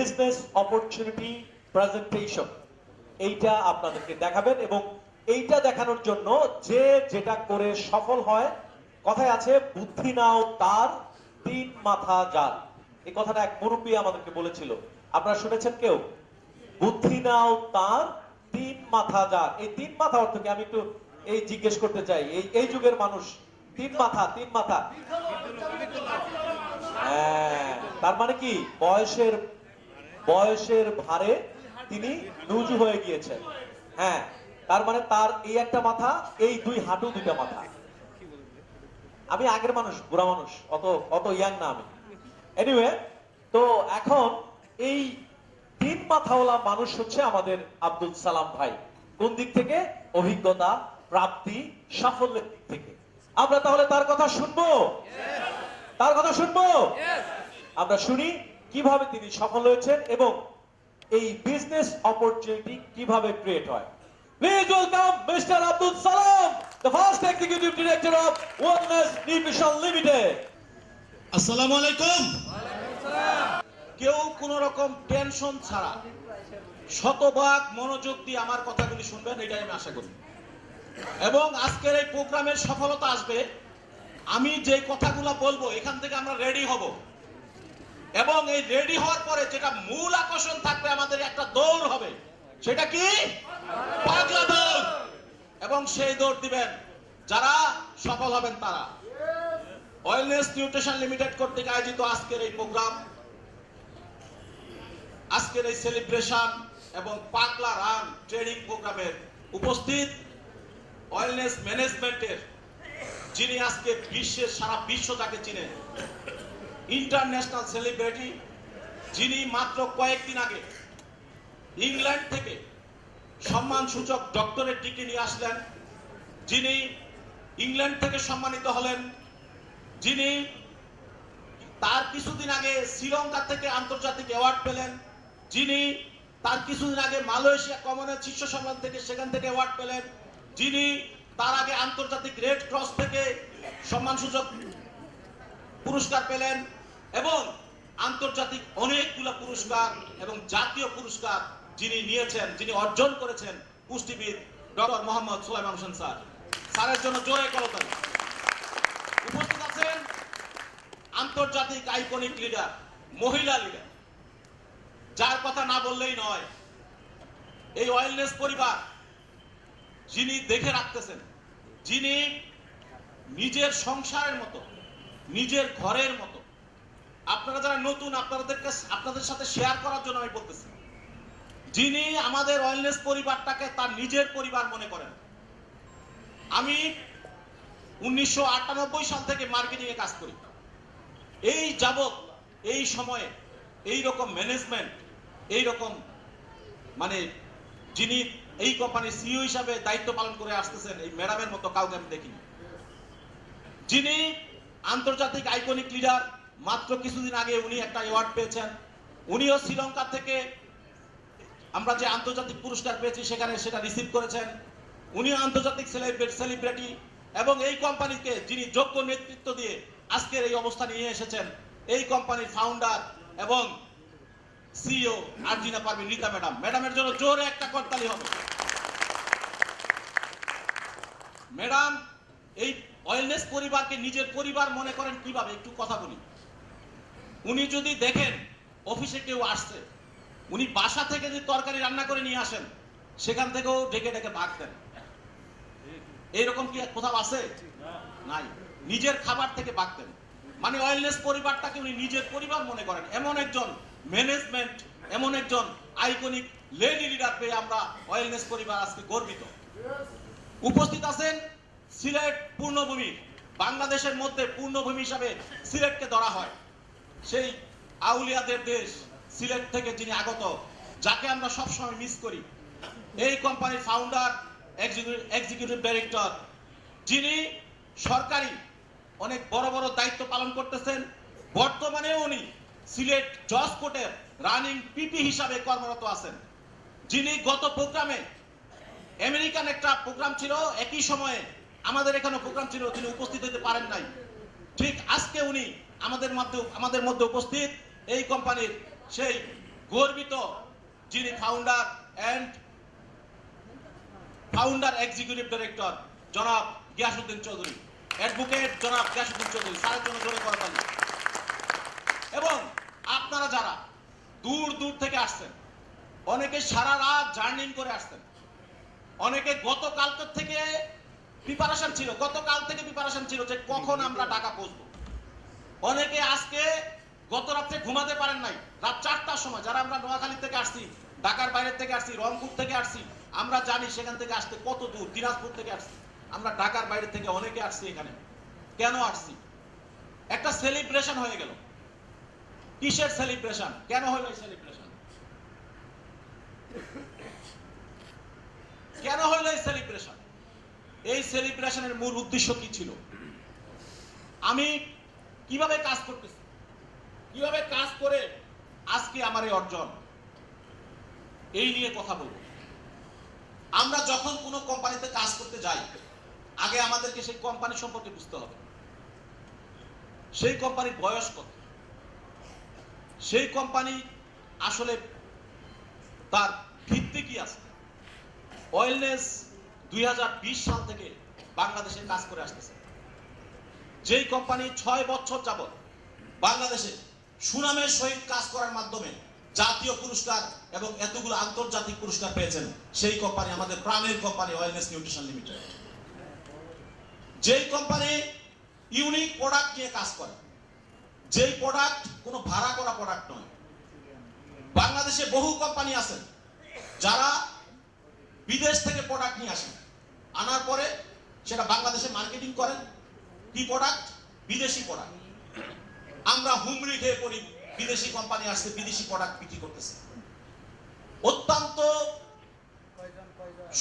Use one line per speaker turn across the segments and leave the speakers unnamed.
Business opportunity presentation, এইটা আপনাদেরকে দেখাবেন এবং এইটা দেখানোর জন্য যে যেটা করে সফল হয়, কথায় আছে বুদ্ধি নাও তার তিন মাথা যার। এই কথাটা এক মুরব্বী আমাদেরকে বলেছিল, আপনারা শুনেছেন কেউ? বুদ্ধি নাও তার তিন মাথা যার। এই তিন মাথা অর্থ কি আমি একটু এই জিজ্ঞেস করতে চাই, এই যুগের মানুষ তিন মাথা, তিন মাথা, হ্যাঁ, তার মানে কি বয়সের ভারে তিনি নুজু হয়ে গিয়েছেন। হ্যাঁ, তার মানে তার এই একটা মাথা, এই দুই হাঁটু দুইটা মাথা। আমি আগের মানুষ, বুড়া মানুষ, অত ইয়াং না আমি। এনিওয়ে, তো এখন এই তিন মাথাওয়ালা মানুষ হচ্ছে আমাদের আব্দুল সালাম ভাই। কোন দিক থেকে? অভিজ্ঞতা, প্রাপ্তি, সাফল্যের দিক থেকে। আমরা তাহলে তার কথা শুনবো, তার কথা শুনবো। আমরা শুনি কিভাবে তিনি সফল হয়েছেন এবং এই বিজনেস অপরচুনিটি কিভাবে ক্রিয়েট হয়। Please welcome Mr. Abdul Salam, the first executive director of Wellness Nutrition Limited.
আসসালামু আলাইকুম। কেউ কোন রকম টেনশন ছাড়া শতভাগ মনোযোগ দিয়ে আমার কথাগুলি শুনবেন, এটাই আমি আশা করি। এবং আজকের এই প্রোগ্রামের সফলতা আসবে আমি যে কথাগুলো বলবো, এখান থেকে আমরা রেডি হব এবং এই রেডি হওয়ার পরে যেটা মূল আকর্ষণ থাকবে, আমাদের একটা দৌড় হবে। সেটা কি? পাগলা দৌড়। এবং সেই দৌড় দিবেন যারা সফল হবেন তারা। ওয়েলনেস নিউট্রিশন লিমিটেড কর্তৃক আয়োজিত আজকের এই প্রোগ্রাম, আজকের এই সেলিব্রেশন এবং পাগলা রান ট্রেনিং প্রোগ্রামের উপস্থিত ওয়েলনেস ম্যানেজমেন্টের যিনি আজকে বিশ্বের সারা বিশ্ব তাকে চিনে, ইন্টারন্যাশনাল সেলিব্রিটি, যিনি মাত্র কয়েকদিন আগে ইংল্যান্ড থেকে সম্মানসূচক ডক্টরেট ডিগ্রি নিয়ে আসলেন, যিনি ইংল্যান্ড থেকে সম্মানিত হলেন, যিনি তার কিছুদিন আগে শ্রীলঙ্কা থেকে আন্তর্জাতিক অ্যাওয়ার্ড পেলেন, যিনি তার কিছুদিন আগে মালয়েশিয়া কমনওয়েলথ শীর্ষ সম্মান থেকে সেখান থেকে অ্যাওয়ার্ড পেলেন, যিনি তার আগে আন্তর্জাতিক রেড ক্রস থেকে সম্মানসূচক পুরস্কার পেলেন এবং আন্তর্জাতিক অনেকগুলো পুরস্কার এবং জাতীয় পুরস্কার যিনি নিয়েছেন, যিনি অর্জন করেছেন, পুষ্টিবিদ ডক্টর মোহাম্মদ সুলাইমান হোসেন স্যার। স্যারের জন্য জোরে করতালি। উপস্থিত আছেন আন্তর্জাতিক আইকনিক লিডার, মহিলা লিডার, যার কথা না বললেই নয়। এই ওয়েলনেস পরিবার যিনি দেখে রাখতেছেন, যিনি নিজের সংসারের মতো, নিজের ঘরের মতো। আপনারা যারা নতুন, আপনাদের সাথে শেয়ার করার জন্য আমি বলতেছি, যিনি আমাদের ওয়েলনেস পরিবারটাকে তার নিজের পরিবার মনে করেন। আমি 1998 সাল থেকে মার্কেটিং এ কাজ করি। এই যাবত এই সময়ে এই রকম ম্যানেজমেন্ট, এই রকম মানে যিনি এই কোম্পানির সিইও হিসাবে দায়িত্ব পালন করে আসতেছেন, এই ম্যাডামের মতো কাউকে আমি দেখিনি। যিনি আন্তর্জাতিক আইকনিক লিডার, মাত্র কিছুদিন আগে উনি একটা অ্যাওয়ার্ড পেয়েছেন। উনিও শ্রীলঙ্কা থেকে আমরা যে আন্তর্জাতিক পুরস্কার পেয়েছি সেখানে সেটা রিসিভ করেছেন। উনিও আন্তর্জাতিক সেলিব্রিটি এবং এই কোম্পানিকে যিনি যোগ্য নেতৃত্ব দিয়ে আজকের এই অবস্থা নিয়ে এসেছেন, এই কোম্পানির ফাউন্ডার এবং সিইও আরজিনা পারভিন রিতা ম্যাডাম। ম্যাডামের জন্য জোরে একটা করতালি হবে। ম্যাডাম এই ওয়েলনেস পরিবারকে নিজের পরিবার মনে করেন কিভাবে, একটু কথা বলি। উনি যদি দেখেন অফিসে কেউ আসছে, উনি বাসা থেকে যদি তরকারি রান্না করে নিয়ে আসেন, সেখান থেকেও ডেকে ডেকে ভাগ দেন। এইরকম কি কোথাও আছে? নাই। নিজের খাবার থেকে ভাগ দেন। মানে ওয়েলনেস পরিবারটাকে উনি নিজের পরিবার মনে করেন। এমন একজন ম্যানেজমেন্ট, এমন একজন আইকনিক লেডি লিডার পেয়ে আমরা ওয়েলনেস পরিবার আজকে গর্বিত। উপস্থিত আছেন সিলেট পূর্ণভূমি, বাংলাদেশের মধ্যে পূর্ণভূমি হিসাবে সিলেটকে ধরা হয়। সেই আউলিয়াদের দেশ সিলেট থেকে যিনি আগত, যাকে আমরা সবসময় মিস করি, এই কোম্পানির ফাউন্ডার, এক্সিকিউটিভ ডাইরেক্টর, যিনি সরকারি অনেক বড় বড় দায়িত্ব পালন করতেছেন। বর্তমানে উনি সিলেট জজ কোর্টের রানিং পিপি হিসাবে কর্মরত আছেন। যিনি গত প্রোগ্রামে, আমেরিকান একটা প্রোগ্রাম ছিল, একই সময়ে আমাদের এখানে প্রোগ্রাম ছিল, তিনি উপস্থিত হতে পারেন নাই। ঠিক আজকে উনি আমাদের মধ্যে উপস্থিত, এই কোম্পানির সেই গর্বিত যিনি ফাউন্ডার এক্সিকিউটিভ ডাইরেক্টর জনাব গিয়াসউদ্দিন চৌধুরী, অ্যাডভোকেট জনাব গিয়াসউদ্দিন চৌধুরী, স্যারের জন্য জোরে করতালি। এবং আপনারা যারা দূর দূর থেকে আসছেন, অনেকে সারা রাত জার্নিং করে আসছেন, অনেকে গতকাল থেকে প্রিপারেশন ছিল যে কখন আমরা ঢাকা পৌঁছবো। অনেকে আজকে গত রাত্রে ঘুমাতে পারেন নাই, রাত 4টার সময়। যারা আমরা নোয়াখালী থেকে আসছি, ঢাকার বাইরে থেকে আসছি, রংপুর থেকে আসছি, আমরা জানি সেখান থেকে আসতে কত দূর। দিনাজপুর থেকে আসছি, আমরা ঢাকার বাইরে থেকে অনেকে আসছি এখানে। কেন আসছি? একটা সেলিব্রেশন হয়ে গেল। কিসের সেলিব্রেশন? কেন হলো এই সেলিব্রেশন? কেন হলো এই সেলিব্রেশন? এই সেলিব্রেশনের মূল উদ্দেশ্য কি ছিল? আমি কিভাবে কাজ করতেছি, কিভাবে কাজ করে আজকে আমার এই অর্জন, এই নিয়ে কথা বলবো। আমরা যখন কোনো কোম্পানিতে কাজ করতে যাই, আগে আমাদেরকে সেই কোম্পানি সম্পর্কে বুঝতে হবে। সেই কোম্পানির বয়স কত, সেই কোম্পানি আসলে তার ভিত্তি কি আছে। ওয়েলনেস 2020 সাল থেকে বাংলাদেশে কাজ করে আসতেছে। যেই কোম্পানি 6 বছর যাবত বাংলাদেশে সুনামের সহিত কাজ করার মাধ্যমে জাতীয় পুরস্কার এবং এতগুলো আন্তর্জাতিক পুরস্কার পেয়েছেন, সেই কোম্পানি আমাদের প্রাণের কোম্পানি ওয়েলনেস নিউট্রিশন লিমিটেড। যেই কোম্পানি ইউনিক প্রোডাক্ট নিয়ে কাজ করে, যেই প্রোডাক্ট কোনো ভাড়া করা প্রোডাক্ট নয়। বাংলাদেশে বহু কোম্পানি আছেন যারা বিদেশ থেকে প্রোডাক্ট নিয়ে আসেন, আনার পরে সেটা বাংলাদেশে মার্কেটিং করেন। কি প্রোডাক্ট? বিদেশি প্রোডাক্ট। আমরা হুমড়ি খেয়ে পড়ি, বিদেশি কোম্পানি আসছে, বিদেশি প্রোডাক্ট বিক্রি করতেছে। অত্যন্ত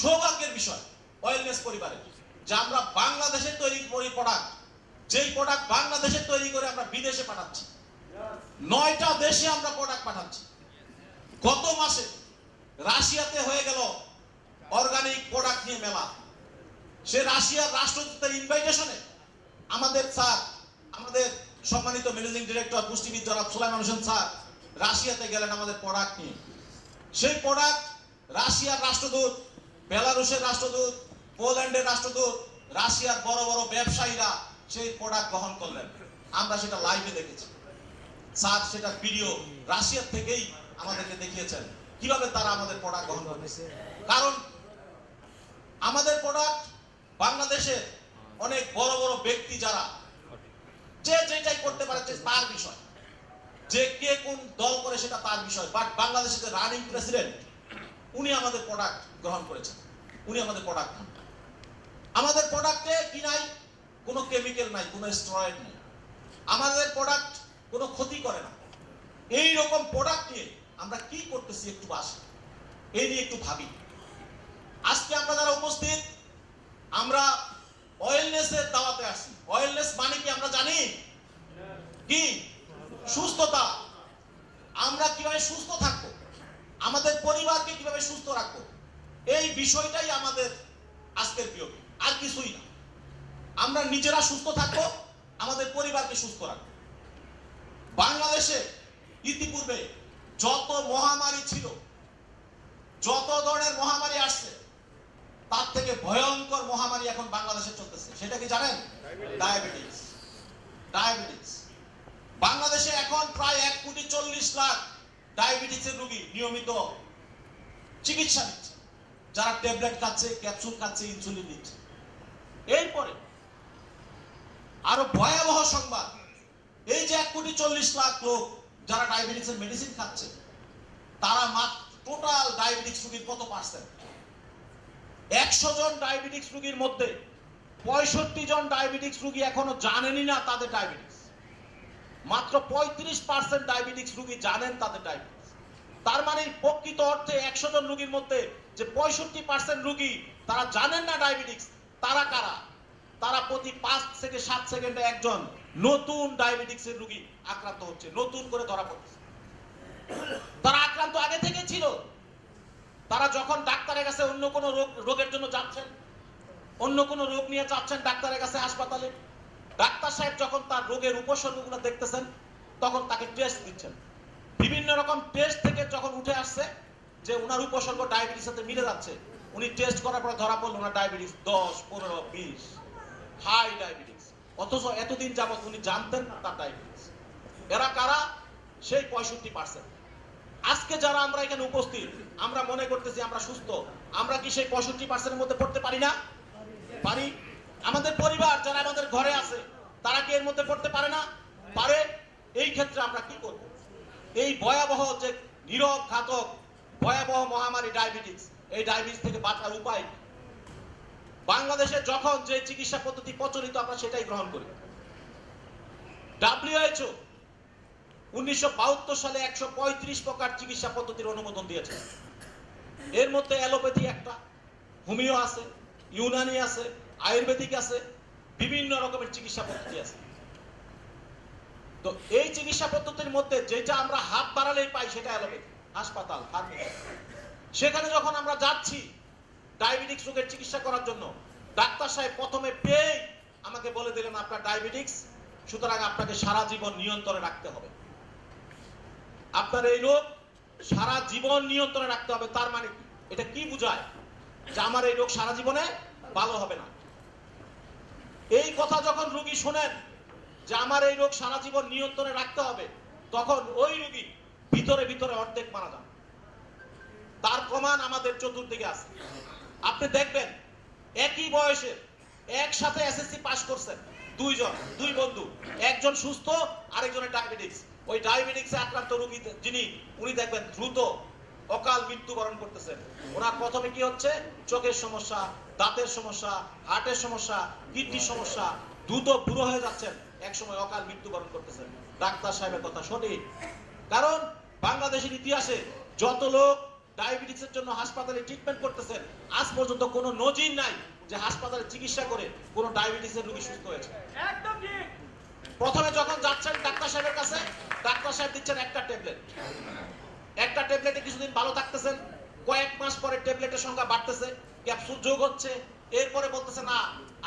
সৌভাগ্যের বিষয় ওয়েলনেস পরিবারে যে আমরা বাংলাদেশে তৈরি করি প্রোডাক্ট, যেই প্রোডাক্ট বাংলাদেশে তৈরি করে আমরা বিদেশে পাঠাচ্ছি। 9টা দেশে আমরা প্রোডাক্ট পাঠাচ্ছি। গত মাসে রাশিয়াতে হয়ে গেল অর্গানিক প্রোডাক্ট নিয়ে মেলা। সে রাশিয়ার রাষ্ট্রদূতের ইনভাইটেশনে আমাদের স্যার, আমাদের সম্মানিত ম্যানেজিং ডিরেক্টর পুষ্টিবিদ জনাব সুলাইমান হোসেন স্যার রাশিয়াতে গেলেন আমাদের প্রোডাক্ট নিয়ে। সেই প্রোডাক্ট রাশিয়ার রাষ্ট্রদূত, বেলারুশের রাষ্ট্রদূত, পোল্যান্ডের রাষ্ট্রদূত, রাশিয়ার বড় বড় ব্যবসায়ীরা সেই প্রোডাক্ট গ্রহণ করলেন। আমরা সেটা লাইভে দেখেছি। স্যার সেটা ভিডিও রাশিয়ার থেকেই আমাদেরকে দেখিয়েছেন কিভাবে তারা আমাদের প্রোডাক্ট গ্রহণ করেছে। কারণ আমাদের প্রোডাক্ট বাংলাদেশে অনেক বড় বড় ব্যক্তি যারা যে যেটাই করতে পারে তার বিষয়, যে কে কোন দল করে সেটা তার বিষয়। বাট বাংলাদেশের রানিং প্রেসিডেন্ট উনি আমাদের প্রোডাক্ট গ্রহণ করেছেন, উনি আমাদের প্রোডাক্ট। আমাদের প্রোডাক্টে কি নাই? কোনো কেমিক্যাল নাই, কোনো স্টেরয়েড নাই। আমাদের প্রোডাক্ট কোনো ক্ষতি করে না। এই রকম প্রোডাক্ট নিয়ে আমরা কি করতেছি একটু আসি, এই নিয়ে একটু ভাবি। আজকে আমরা যারা উপস্থিত, আমরা ওয়েলনেসের দাওয়াতে আসি। ওয়েলনেস মানে কি আমরা জানি? কি? সুস্থতা। আমরা কিভাবে সুস্থ থাকবো, আমাদের পরিবারকে কিভাবে সুস্থ রাখবো, এই বিষয়টাই আমাদের আজকের বিয়োগ, আর কিছুই না। আমরা নিজেরা সুস্থ থাকবো, আমাদের পরিবারকে সুস্থ রাখবো। বাংলাদেশে ইতিপূর্বে যত মহামারী ছিল, যত ধরনের মহামারী আসছে, তার থেকে ভয়ঙ্কর মহামারী এখন বাংলাদেশে চলতেছে। সেটা কি জানেন? ডায়াবেটিস। ডায়াবেটিস বাংলাদেশে এখন প্রায় 1,40,00,000 ডায়াবেটিসের রোগী নিয়মিত চিকিৎসা নিচ্ছে, যারা ট্যাবলেট খাচ্ছে, ক্যাপসুল খাচ্ছে, ইনসুলিন নিচ্ছে। এরপরে আরো ভয়াবহ সংবাদ, এই যে 1,40,00,000 লোক যারা ডায়াবেটিসের মেডিসিন খাচ্ছে, তারা মাত্র টোটাল ডায়াবেটিস রোগীর কত পার্সেন্ট? 100 জন ডায়াবেটিস রোগীর মধ্যে 65 জন ডায়াবেটিস রোগী এখনো জানেনই না তাদের ডায়াবেটিস। মাত্র 35% ডায়াবেটিস রোগী জানেন তাদের ডায়াবেটিস। তার মানে প্রকৃত অর্থে 100 জন রোগীর মধ্যে যে 65% রোগী তারা জানেন না ডায়াবেটিস, তারা কারা? তারা প্রতি 5 থেকে 7 সেকেন্ডে একজন নতুন ডায়াবেটিসের রোগী আক্রান্ত হচ্ছে, নতুন করে ধরা পড়ছে। তারা আক্রান্ত আগে থেকে ছিল। তারা যখন ডাক্তারের কাছে অন্য কোনো রোগের জন্য যাচ্ছেন, অন্য কোনো রোগ নিয়ে যাচ্ছেন ডাক্তারের কাছে হাসপাতালে, ডাক্তার সাহেব যখন তার রোগের উপসর্গগুলো দেখতেছেন, তখন তাকে টেস্ট দিচ্ছেন। বিভিন্ন রকম টেস্ট থেকে যখন যে ওনার উপসর্গ ডায়াবেটিস সাথে মিলে যাচ্ছে, উনি টেস্ট করার পর ধরা পড়লো ওনার ডায়াবেটিস 10, 15, 20 হাই ডায়াবেটিস, অথচ এতদিন যাবত উনি জানতেন না তার ডায়াবেটিস। এরা কারা? সেই 65%। আজকে যারা আমরা এখানে উপস্থিত, আমরা মনে করতেছি আমরা সুস্থ, আমরা কি সেই 65%-এর মধ্যে পড়তে পারি না? পারি। আমাদের পরিবার যারা আমাদের ঘরে আছে তারা কি এর মধ্যে পড়তে পারে না? পারে। এই ক্ষেত্রে আমরা কি করব? এই ভয়াবহ যে নীরব ঘাতক ভয়াবহ মহামারী ডায়াবেটিস, এই ডায়াবেটিস থেকে বাঁচার উপায় বাংলাদেশে যখন যে চিকিৎসা পদ্ধতি প্রচলিত আমরা সেটাই গ্রহণ করি। WHO 1972 সালে 135 প্রকার চিকিৎসা পদ্ধতির অনুমোদন দিয়েছে। এর মধ্যে অ্যালোপ্যাথি একটা, হোমিও আছে, ইউনানি আছে, আয়ুর্বেদিক আছে, বিভিন্ন রকমের চিকিৎসা পদ্ধতি আছে। তো এই চিকিৎসা পদ্ধতির মধ্যে যেটা আমরা হাত বাড়ালেই পাই সেটা অ্যালোপ্যাথি, হাসপাতাল, ফার্মেসি। সেখানে যখন আমরা যাচ্ছি ডায়াবেটিক্স রোগের চিকিৎসা করার জন্য, ডাক্তার সাহেব প্রথমে পেয়ে আমাকে বলে দিলেন আপনার ডায়াবেটিক্স, সুতরাং আপনাকে সারা জীবন নিয়ন্ত্রণে রাখতে হবে। আপনার এই রোগ সারা জীবন নিয়ন্ত্রণে রাখতে হবে। তার মানে এটা কি বোঝায়? যে আমার এই রোগ সারা জীবনে ভালো হবে না। এই কথা যখন রোগী শোনেন যে আমার এই রোগ সারা জীবন নিয়ন্ত্রণে রাখতে হবে, তখন ওই রোগী ভিতরে ভিতরে অর্ধেক মারা যান। তার প্রমাণ আমাদের চতুর্দিকে আছে। আপনি দেখবেন একই বয়সে একসাথে এসএসসি পাস করছেন দুই বন্ধু, একজন সুস্থ আরেকজনের ডায়াবেটিস। ওই ডায়াবেটিসে আক্রান্ত রোগী যিনি, উনি দেখবেন দ্রুত অকাল মৃত্যুবরণ করতেছেন। ওনার প্রথমে কি হচ্ছে? চোখের সমস্যা, দাঁতের সমস্যা, হার্টের সমস্যা, কিডনির সমস্যা, দ্রুত বুড়ো হয়ে যাচ্ছেন, একসময় অকাল মৃত্যুবরণ করতেছেন। ডাক্তার সাহেবের কথা সঠিক। কারণ বাংলাদেশের ইতিহাসে যত লোক ডায়াবেটিসের জন্য হাসপাতালে ট্রিটমেন্ট করতেছেন, আজ পর্যন্ত কোনো নজির নাই যে হাসপাতালে চিকিৎসা করে কোনো ডায়াবেটিসের রোগী সুস্থ হয়েছে। একদম ঠিক। প্রথমে যখন যাচ্ছেন ডাক্তার সাহেবের কাছে, ডাক্তার সাহেব দিচ্ছেন একটা ট্যাবলেট, একটা ট্যাবলেটে কিছুদিন ভালো থাকতেছেন, কয়েক মাস পরে ট্যাবলেটের সংখ্যা বাড়তেছে, ক্যাপসুল যোগ হচ্ছে, এরপরে বলতেছে না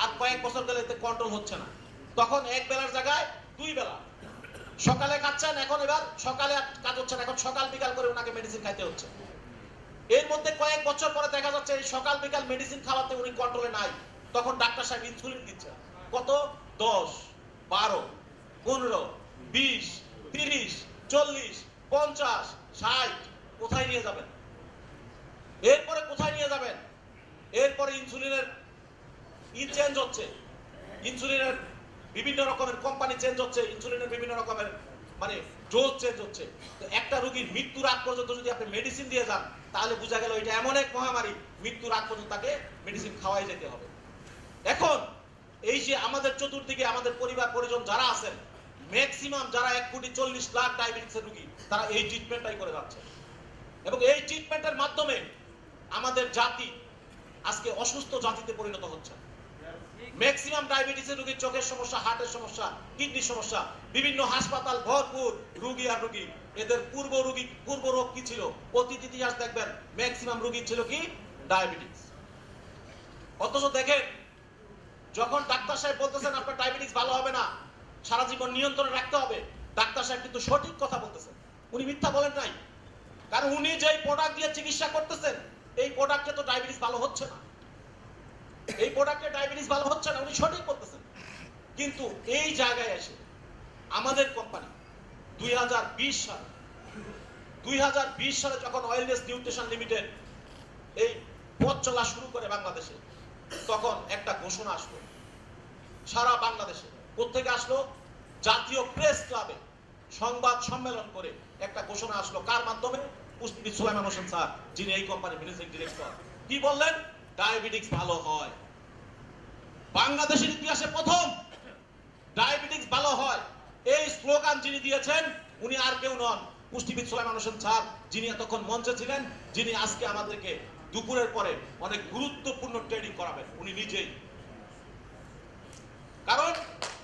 আর কয়েক বছর গেলে এতে কন্ট্রোল হচ্ছে না। তখন এক বেলার জায়গায় 2 বেলা, সকালে খাচ্ছেন, এখন এবার সকালে কাজ হচ্ছে না, এখন সকাল বিকাল করে ওনাকে মেডিসিন খাইতে হচ্ছে। এর মধ্যে কয়েক বছর পরে দেখা যাচ্ছে এই সকাল বিকাল মেডিসিন খাওয়াতে উনি কন্ট্রোলে নাই। তখন ডাক্তার সাহেব ইনসুলিন দিচ্ছে। কত? 10, 12, 15, 20, 30, 40, 50, 60। কোথায় নিয়ে যাবেন? এরপরে কোথায় নিয়ে যাবেন? এরপরে ইনসুলিনের চেঞ্জ হচ্ছে, ইনসুলিনের বিভিন্ন রকমের কোম্পানি চেঞ্জ হচ্ছে, ইনসুলিনের বিভিন্ন রকমের মানে ডোজ চেঞ্জ হচ্ছে। তো একটা রোগীর মৃত্যুর আগ পর্যন্ত যদি আপনি মেডিসিন দিয়ে যান, তাহলে বোঝা গেল এটা এমন এক মহামারী, মৃত্যুর আগ পর্যন্ত তাকে মেডিসিন খাওয়াই যেতে হবে। এখন এই যে আমাদের চতুর্দিকে আমাদের পরিবার পরিজন যারা আছেন, ম্যাক্সিমাম যারা 1,40,00,000 ডায়াবেটিসের রোগী, তারা এই ট্রিটমেন্টটাই করে যাচ্ছে। এবং এই ট্রিটমেন্টের মাধ্যমে আমাদের জাতি আজকে অসুস্থ জাতিতে পরিণত হচ্ছে। ম্যাক্সিমাম ডায়াবেটিসের রোগীর চোখের সমস্যা, হার্টের সমস্যা, কিডনির সমস্যা, বিভিন্ন হাসপাতাল ভরপুর রোগী আর রোগী। এদের পূর্ব রোগ কি ছিল? অতীত ইতিহাস দেখবেন ম্যাক্সিমাম রোগী ছিল কি? ডায়াবেটিস। অথচ দেখেন যখন ডাক্তার সাহেব বলতেছেন আপনার ডায়াবেটিস ভালো হবে না, সারা জীবন নিয়ন্ত্রণে রাখতে হবে, ডাক্তার সাহেব কিন্তু সঠিক কথা বলতেছেন, উনি মিথ্যা বলেন নাই। কারণ উনি যেই প্রোডাক্ট দিয়ে চিকিৎসা করতেছেন, এই প্রোডাক্টে তো ডায়াবেটিস ভালো হচ্ছে না, এই প্রোডাক্টে ডায়াবেটিস ভালো হচ্ছে না, উনি সঠিক বলতেছেন। কিন্তু এই জায়গায় এসে আমাদের কোম্পানি 2020 সালে যখন ওয়েলনেস নিউট্রিশন লিমিটেড এই পথ চলা শুরু করে বাংলাদেশে, তখন একটা ঘোষণা আসলো সারা বাংলাদেশে। কোত্থেকে আসলো? জাতীয় প্রেস ক্লাবে সংবাদ সম্মেলন করে একটা ঘোষণা আসলো। কার মাধ্যমে? পুষ্টিবিদ সুলাইমান হোসেন স্যার, যিনি এই কোম্পানির ম্যানেজিং ডিরেক্টর। কি বললেন? ডায়াবেটিস ভালো হয়। বাংলাদেশের ইতিহাসে প্রথম ডায়াবেটিস ভালো হয় এই স্লোগান যিনি দিয়েছেন, উনি আর কেউ নন, পুষ্টিবিদ সুলাইমান হোসেন স্যার, যিনি এতক্ষণ মঞ্চে ছিলেন, যিনি আজকে আমাদেরকে দুপুরের পরে অনেক গুরুত্বপূর্ণ ট্রেনিং করাবেন, উনি নিজেই। কারণ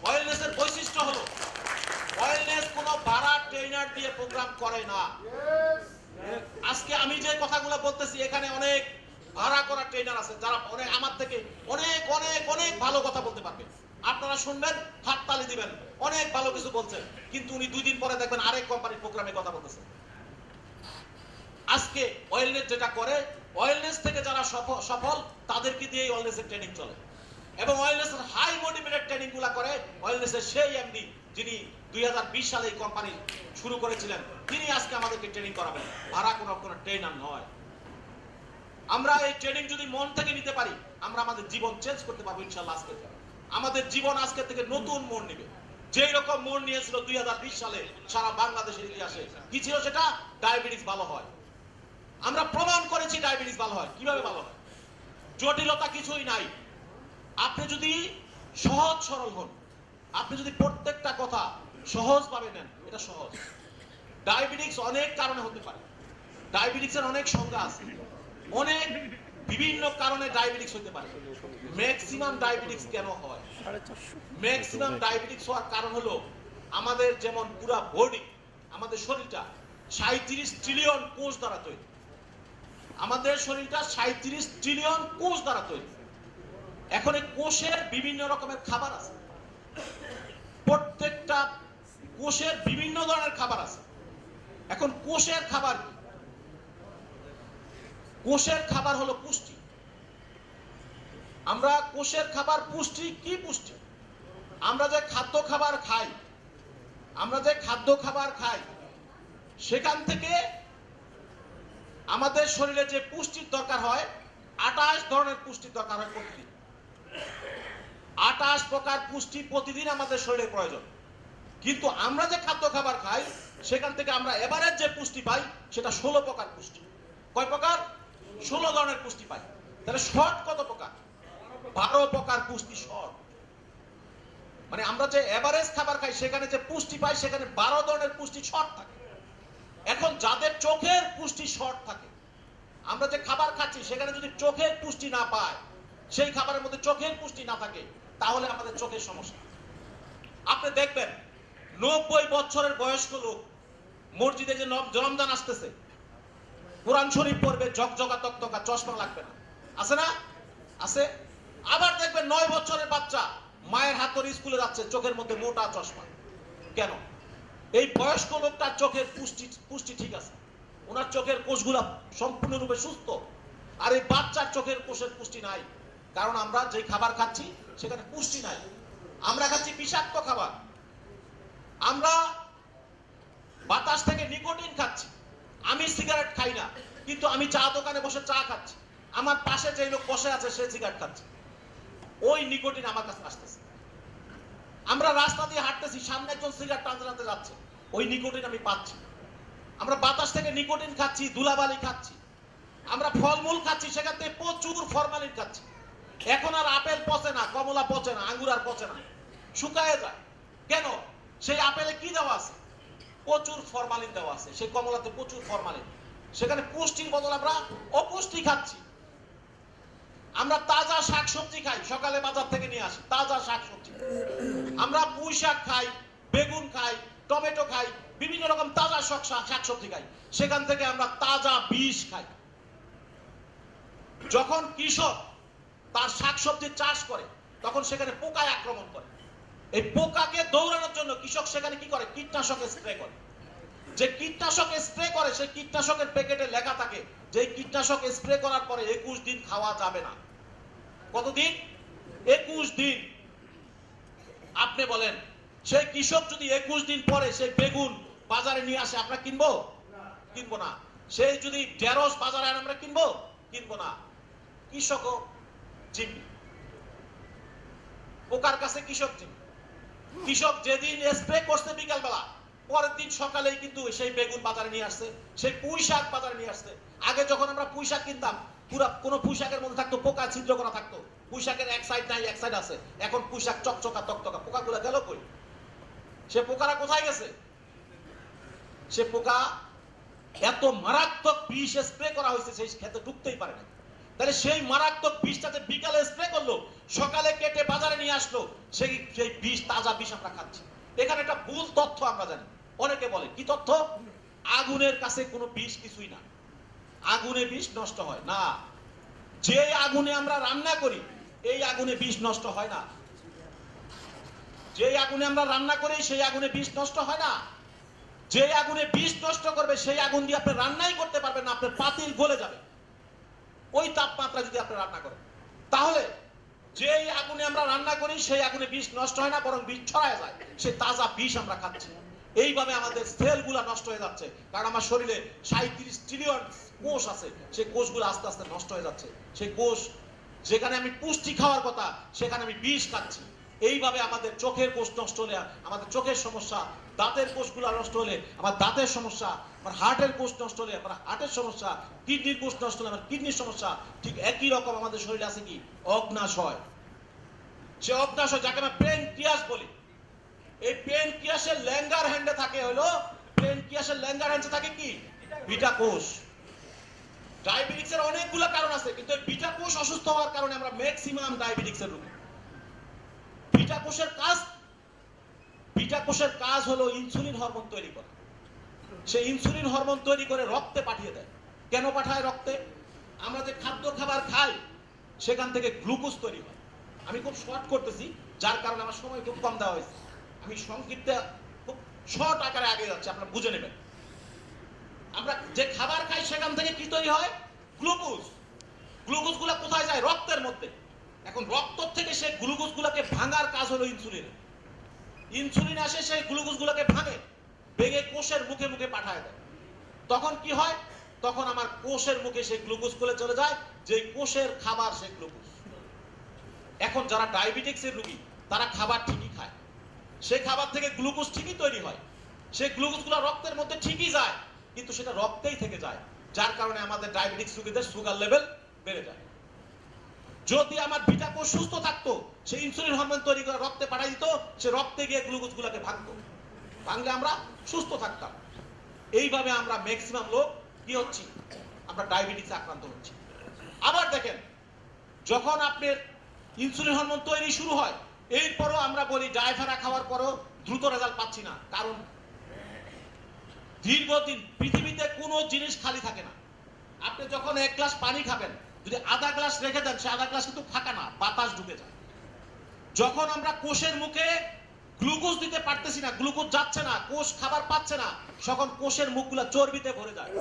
ওয়েলনেসের বৈশিষ্ট্য হলো ওয়েলনেস কোনো ভাড়া ট্রেনার দিয়ে প্রোগ্রাম করে না। আজকে আমি যে কথাগুলো বলতেছি, এখানে অনেক ভাড়া করা ট্রেনার আছে যারা অনেক আমার থেকে অনেক অনেক অনেক ভালো কথা বলতে পারবে। আপনারা শুনবেন, হাততালি দিবেন, অনেক ভালো কিছু বলছেন, কিন্তু উনি 2 দিন পরে দেখবেন আরেক কোম্পানির প্রোগ্রামে কথা বলতেছেন। আজকে ওয়েলনেস যেটা করে, ওয়েলনেস থেকে যারা সফল তাদেরকে দিয়ে ওয়েলনেসের ট্রেনিং চলে, এবং ওয়েলনেসের হাই মোটিভেটেড ট্রেনিং গুলা করে ওয়েলনেসের সেই এমডি যিনি 2020 সালে এই কোম্পানি শুরু করেছিলেন, তিনি আজকে আমাদেরকে ট্রেনিং করাবেন, ভাড়া কোনো ট্রেনার নয়। আমরা এই ট্রেনিং যদি মন থেকে নিতে পারি, আমরা আমাদের জীবন চেঞ্জ করতে পারবো ইনশাআল্লাহ। আজকে আমাদের জীবন আজকে থেকে নতুন মোড় নেবে। যেই রকম মোড় নিয়েছিল 2020 সালে সারা বাংলাদেশের ইতিহাসে, কি ছিল সেটা? ডায়াবেটিস ভালো হয়। আমরা প্রমাণ করেছি ডায়াবেটিস ভালো হয়। কিভাবে ভালো হয়? জটিলতা কিছুই নাই। আপনি যদি সহজ সরল হন, আপনি যদি প্রত্যেকটা কথা সহজ ভাবে নেন, এটা সহজ। ডায়াবেটিস অনেক কারণে হতে পারে, ডায়াবেটিসের অনেক সংজ্ঞা আছে, অনেক বিভিন্ন কারণে ডায়াবেটিস হতে পারে। ম্যাক্সিমাম ডায়াবেটিস কেন হয়? ম্যাক্সিমাম ডায়াবেটিস হওয়ার কারণ হলো আমাদের যেমন পুরা বডি, আমাদের শরীরটা 37 ট্রিলিয়ন কোষ দ্বারা তৈরি। আমাদের শরীরটা 37 ট্রিলিয়ন কোষ দ্বারা তৈরি। এখন এই কোষের বিভিন্ন রকমের খাবার আছে, প্রত্যেকটা কোষের বিভিন্ন ধরনের খাবার আছে। এখন কোষের খাবার কি? কোষের খাবার হলো পুষ্টি। আমরা কোষের খাবার পুষ্টি কি? পুষ্টি আমরা যে খাদ্য খাবার খাই, সেখান থেকে আমাদের শরীরে যে পুষ্টির দরকার হয়, 28 ধরনের পুষ্টির দরকার হয় প্রতিদিন। 28 প্রকার পুষ্টি প্রতিদিন আমাদের শরীরে প্রয়োজন। কিন্তু আমরা যে খাদ্য খাবার খাই, সেখান থেকে আমরা এভারেজ যে পুষ্টি পাই সেটা 16 প্রকার পুষ্টি। কয় প্রকার? 16 ধরনের পুষ্টি পাই। তাহলে শর্ট কত প্রকার? 12 প্রকার পুষ্টি শর্ট। মানে আমরা যে এভারেজ খাবার খাই, সেখানে যে পুষ্টি পাই, সেখানে 12 ধরনের পুষ্টি শর্ট থাকে। এখন যাদের চোখের পুষ্টি শর্ট থাকে, আমরা যে খাবার খাচ্ছি সেখানে যদি চোখের পুষ্টি না পায়, সেই খাবারের মধ্যে চোখের পুষ্টি না থাকে, তাহলে আমাদের চোখের সমস্যা। আপনি দেখবেন 90 বছরের বয়স্ক লোক মসজিদে যে রমজান আসতেছে, কোরআন শরীফ পড়বে, ঝকঝকা তকতকা, চশমা লাগবে না, আছে না? আছে। আবার দেখবেন 9 বছরের বাচ্চা মায়ের হাত ধরে স্কুলে যাচ্ছে, চোখের মধ্যে মোটা চশমা। কেন? এই বয়স্ক লোকটার চোখের পুষ্টি ঠিক আছে, ওনার চোখের কোষগুলা সম্পূর্ণরূপে সুস্থ, আর এই বাচ্চার চোখের কোষের পুষ্টি নাই। কারণ আমরা যে খাবার খাচ্ছি সেখানে পুষ্টি নাই। আমরা খাচ্ছি বিষাক্ত খাবার। আমরা বাতাস থেকে নিকোটিন খাচ্ছি। আমি সিগারেট খাই না, কিন্তু আমি চা দোকানে বসে চা খাচ্ছি, আমার পাশে যে লোক বসে আছে সে সিগারেট খাচ্ছে, ওই নিকোটিন আমার কাছে আসতেছে। আমরা রাস্তা দিয়ে হাঁটতেছি, সামনে একজন সিগারেট টানতে যাচ্ছে, ওই নিকোটিন আমি পাচ্ছি। আমরা বাতাস থেকে নিকোটিন খাচ্ছি, ধুলাবালি খাচ্ছি। আমরা ফলমূল খাচ্ছি, সেখান থেকে প্রচুর ফরমালিন খাচ্ছি। এখন আর আপেল পচে না, কমলা পচে না, আঙ্গুর আর পচে না, শুকায় যায়। কেন? সেই আপেলে কি দেওয়া আছে? প্রচুর ফরমালিন দেওয়া আছে। সেই কমলাতে প্রচুর ফরমালিন। সেখানে পুষ্টির বদলে আমরা অপুষ্টি খাচ্ছি। আমরা তাজা শাকসবজি খাই, সকালে বাজার থেকে নিয়ে আসি তাজা শাকসবজি। আমরা পুঁই শাক খাই, বেগুন খাই, টমেটো খাই, বিভিন্ন রকম তাজা শাকসবজি খাই, সেখান থেকে আমরা তাজা বীজ খাই। যখন কৃষক তার শাকসবজি চাষ করে, তখন সেখানে পোকায় আক্রমণ করে। এই পোকাকে দৌড়ানোর জন্য কৃষক সেখানে কি করে? কীটনাশক স্প্রে করে। যে কীটনাশক স্প্রে করে, সেই কীটনাশকের প্যাকেটে লেখা থাকে যে কীটনাশক স্প্রে করার পরে 21 দিন খাওয়া যাবে না। কতদিন? 21 দিন। আপনি বলেন, সেই কৃষক যদি 21 দিন পরে সেই বেগুন বাজারে নিয়ে আসে, আমরা কিনবো? কিনবো না। সেই যদি ঢেঁড়স বাজারে আনে, আমরা কিনবো? কিনবো না। কৃষকও জিম্মি, পোকার কাছে কৃষক জিম্মি। কৃষক যেদিন স্প্রে করছে বিকাল বেলা, পরের দিন সকালেই কিন্তু সেই বেগুন বাজারে নিয়ে আসছে, সেই পুঁই শাক বাজারে নিয়ে আসছে। আগে যখন আমরা পুঁই শাক কিনতাম, পুরো কোন পুঁই শাকের মধ্যে থাকতো পোকা, ছিদ্র করা থাকতো। পুঁই শাকের এক সাইড নাই, এক সাইড আছে। এখন পুঁই শাক চকচকা তকতকা, পোকাগুলো গেল কই? সে পোকারা কোথায় গেছে? সে পোকা এত মারাত্মক বিষ স্প্রে করা হয়েছে, সেই খেতে ঢুকতেই পারে না। তাহলে সেই মারাত্মক বিষটাতে বিকালে স্প্রে করলো, সকালে কেটে বাজারে নিয়ে আসলো, সেই বিষ, তাজা বিষ আমরা খাচ্ছি। এখানে একটা ভুল তথ্য আমরা জানি। অনেকে বলে কি তথ্য? আগুনের কাছে কোনো বিষ কিছুই না, আগুনে বিষ নষ্ট হয় না। যে আগুনে আমরা রান্না করি, এই আগুনে বিষ নষ্ট হয় না। যে আগুনে আমরা রান্না করি, সেই আগুনে বিষ নষ্ট হয় না। যে আগুনে বিষ নষ্ট করবে সেই আগুন দিয়ে আপনি রান্নাই করতে পারবেন না, আপনার পাতিল গলে যাবে ওই তাপমাত্রা যদি আপনি রান্না করেন। তাহলে যেই আগুনে আমরা রান্না করি সেই আগুনে বিষ নষ্ট হয় না, বরং বিষ ছড়ায় যায়, সেই তাজা বিষ আমরা খাচ্ছি। এইভাবে আমাদের সেলগুলা নষ্ট হয়ে যাচ্ছে, কারণ আমার শরীরে 37 ট্রিলিয়ন কোষ আছে, সেই কোষগুলো আস্তে আস্তে নষ্ট হয়ে যাচ্ছে। সেই কোষ যেখানে আমি পুষ্টি খাওয়ার কথা সেখানে আমি বিষ খাচ্ছি। এইভাবে আমাদের চোখের কোষ নষ্ট হলে আমাদের চোখের সমস্যা, দাঁতের কোষগুলো নষ্ট হলে আমার দাঁতের সমস্যা, আমার হার্টের কোষ নষ্ট হলে আমার হার্টের সমস্যা, কিডনির কোষ নষ্ট হলে আমার কিডনির সমস্যা। ঠিক একই রকম আমাদের শরীরে আছে কি অগ্নাশয়। সে অগ্নাশয় যাকে আমরা প্যানক্রিয়াস বলি, এই প্যানক্রিয়াসের ল্যাঙ্গার হ্যান্ডে থাকে হলো প্যানক্রিয়াসের ল্যাঙ্গার হ্যান্ডে থাকে কি বিটা কোষ। ডায়াবেটিক্সের অনেকগুলো কারণ আছে, কিন্তু এই বিটা কোষ অসুস্থ হওয়ার কারণে আমরা ম্যাক্সিমাম ডায়াবেটিক্সের রোগী। বিটা কোষের কাজ হলো ইনসুলিন হরমোন তৈরি করা। সে ইনসুলিন হরমোন তৈরি করে রক্তে পাঠিয়ে দেয়। কেন পাঠায় রক্তে? আমরা যে খাদ্য খাবার খাই সেখান থেকে গ্লুকোজ তৈরি হয়। আমি খুব শর্ট করতেছি, যার কারণে আমার সময় খুব কম দেওয়া হয়েছে। আমি সংক্ষিপ্তে খুব শর্ট আকারে আগে যাচ্ছি, আপনারা বুঝে নেবেন। আমরা যে খাবার খাই সেখান থেকে কি তৈরি হয়? গ্লুকোজ। গ্লুকোজ গুলা কোথায় যায়? রক্তের মধ্যে। এখন রক্ত থেকে সেই গ্লুকোজ গুলাকে ভাঙার কাজ হলো ইনসুলিন। ইনসুলিন আসে সেই গ্লুকোজ গুলাকে ভাঙে, ভেঙে কোষের মুখে মুখে পাঠায় দেয়। তখন কি হয়? তখন আমার কোষের মুখে সেই গ্লুকোজ গুলো চলে যায়, যে কোষের খাবার সেই গ্লুকোজ। এখন যারা ডায়াবেটিক্সের রোগী তারা খাবার ঠিকই খায়, সেই খাবার থেকে গ্লুকোজ ঠিকই তৈরি হয়, সেই গ্লুকোজ গুলো রক্তের মধ্যে ঠিকই যায়, কিন্তু সেটা রক্তেই থেকে যায়, যার কারণে আমাদের ডায়াবেটিক্স রোগীদের সুগার লেভেল বেড়ে যায়। যদি আমার বিটা কোষ সুস্থ থাকতো, সে ইনসুলিন হরমোন তৈরি করে রক্তে পাঠিয়ে দিত, সে রক্তে গিয়ে গ্লুকোজ গুলাকে ভাঙতো, ভাঙলে আমরা সুস্থ থাকতাম। এইভাবে আমরা ম্যাক্সিমাম লোক কি হচ্ছি? আমরা ডায়াবেটিক্সে আক্রান্ত হচ্ছি। আবার দেখেন, যখন আপনার ইনসুলিন হরমোন তৈরি শুরু হয়, এরপরও আমরা বলি ডায়াফারা খাওয়ার পরও দ্রুত রেজাল্ট পাচ্ছি না। কারণ দীর্ঘদিন পৃথিবীতে কোনো জিনিস খালি থাকে না। আপনি যখন 1 গ্লাস পানি খাবেন, যদি আধা গ্লাস রেখে দেন, সে আধা গ্লাস কিন্তু ফাঁকা না, বাতাস ঢুকে যায়। যখন আমরা কোষের মুখে গ্লুকোজ দিতে পারতেছি না, গ্লুকোজ যাচ্ছে না, কোষ খাবার পাচ্ছে না, তখন কোষের মুখগুলা চর্বিতে ভরে যায়।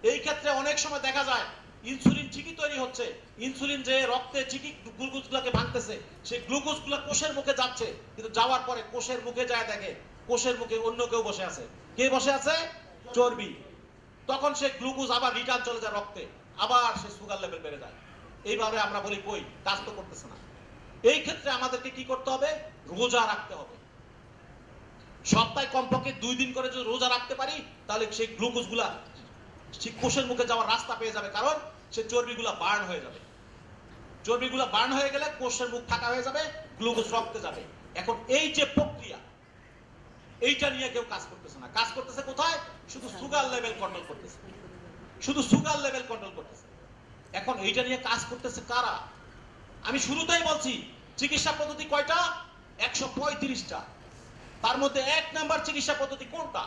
এই ক্ষেত্রে অনেক সময় দেখা যায় ইনসুলিন ঠিকই তৈরি হচ্ছে, ইনসুলিন যে রক্তে ঠিকই গ্লুকোজ গুলাকে ভাঙতেছে, সেই গ্লুকোজ গুলা কোষের মুখে যাচ্ছে, কিন্তু যাওয়ার পরে কোষের মুখে যায় দেখে কোষের মুখে অন্য কেউ বসে আছে। কে বসে আছে? চর্বি। তখন সে গ্লুকোজ আবার রিটার্ন চলে যায় রক্তে, আবার সে সুগার লেভেল বেড়ে যায়। এইভাবে আমরা বলি কই কাজ তো করতেছে না। এই ক্ষেত্রে আমাদেরকে কি করতে হবে? রোজা রাখতে হবে। সপ্তাহে কমপক্ষে 2 দিন করে যদি রোজা রাখতে পারি, তাহলে সেই গ্লুকোজ গুলা কোষের মুখে যাওয়ার রাস্তা পেয়ে যাবে, কারণ সে চর্বিগুলা বার্ন হয়ে যাবে। চর্বিগুলা বার্ন হয়ে গেলে কোষের মুখ ফাঁকা হয়ে যাবে, গ্লুকোজ রক্তে যাবে। এখন এই যে প্রক্রিয়া, এইটা নিয়ে কেউ কাজ করতেছে না। কাজ করতেছে কোথায়? শুধু সুগার লেভেল কন্ট্রোল করতেছে, শুধু সুগার লেভেল কন্ট্রোল করতেছে। এখন এইটা নিয়ে কাজ করতেছে কারা? আমি শুরুতেই বলছি, চিকিৎসা পদ্ধতি কয়টা? 135টা। তার মধ্যে 1 নাম্বার চিকিৎসা পদ্ধতি কোনটা?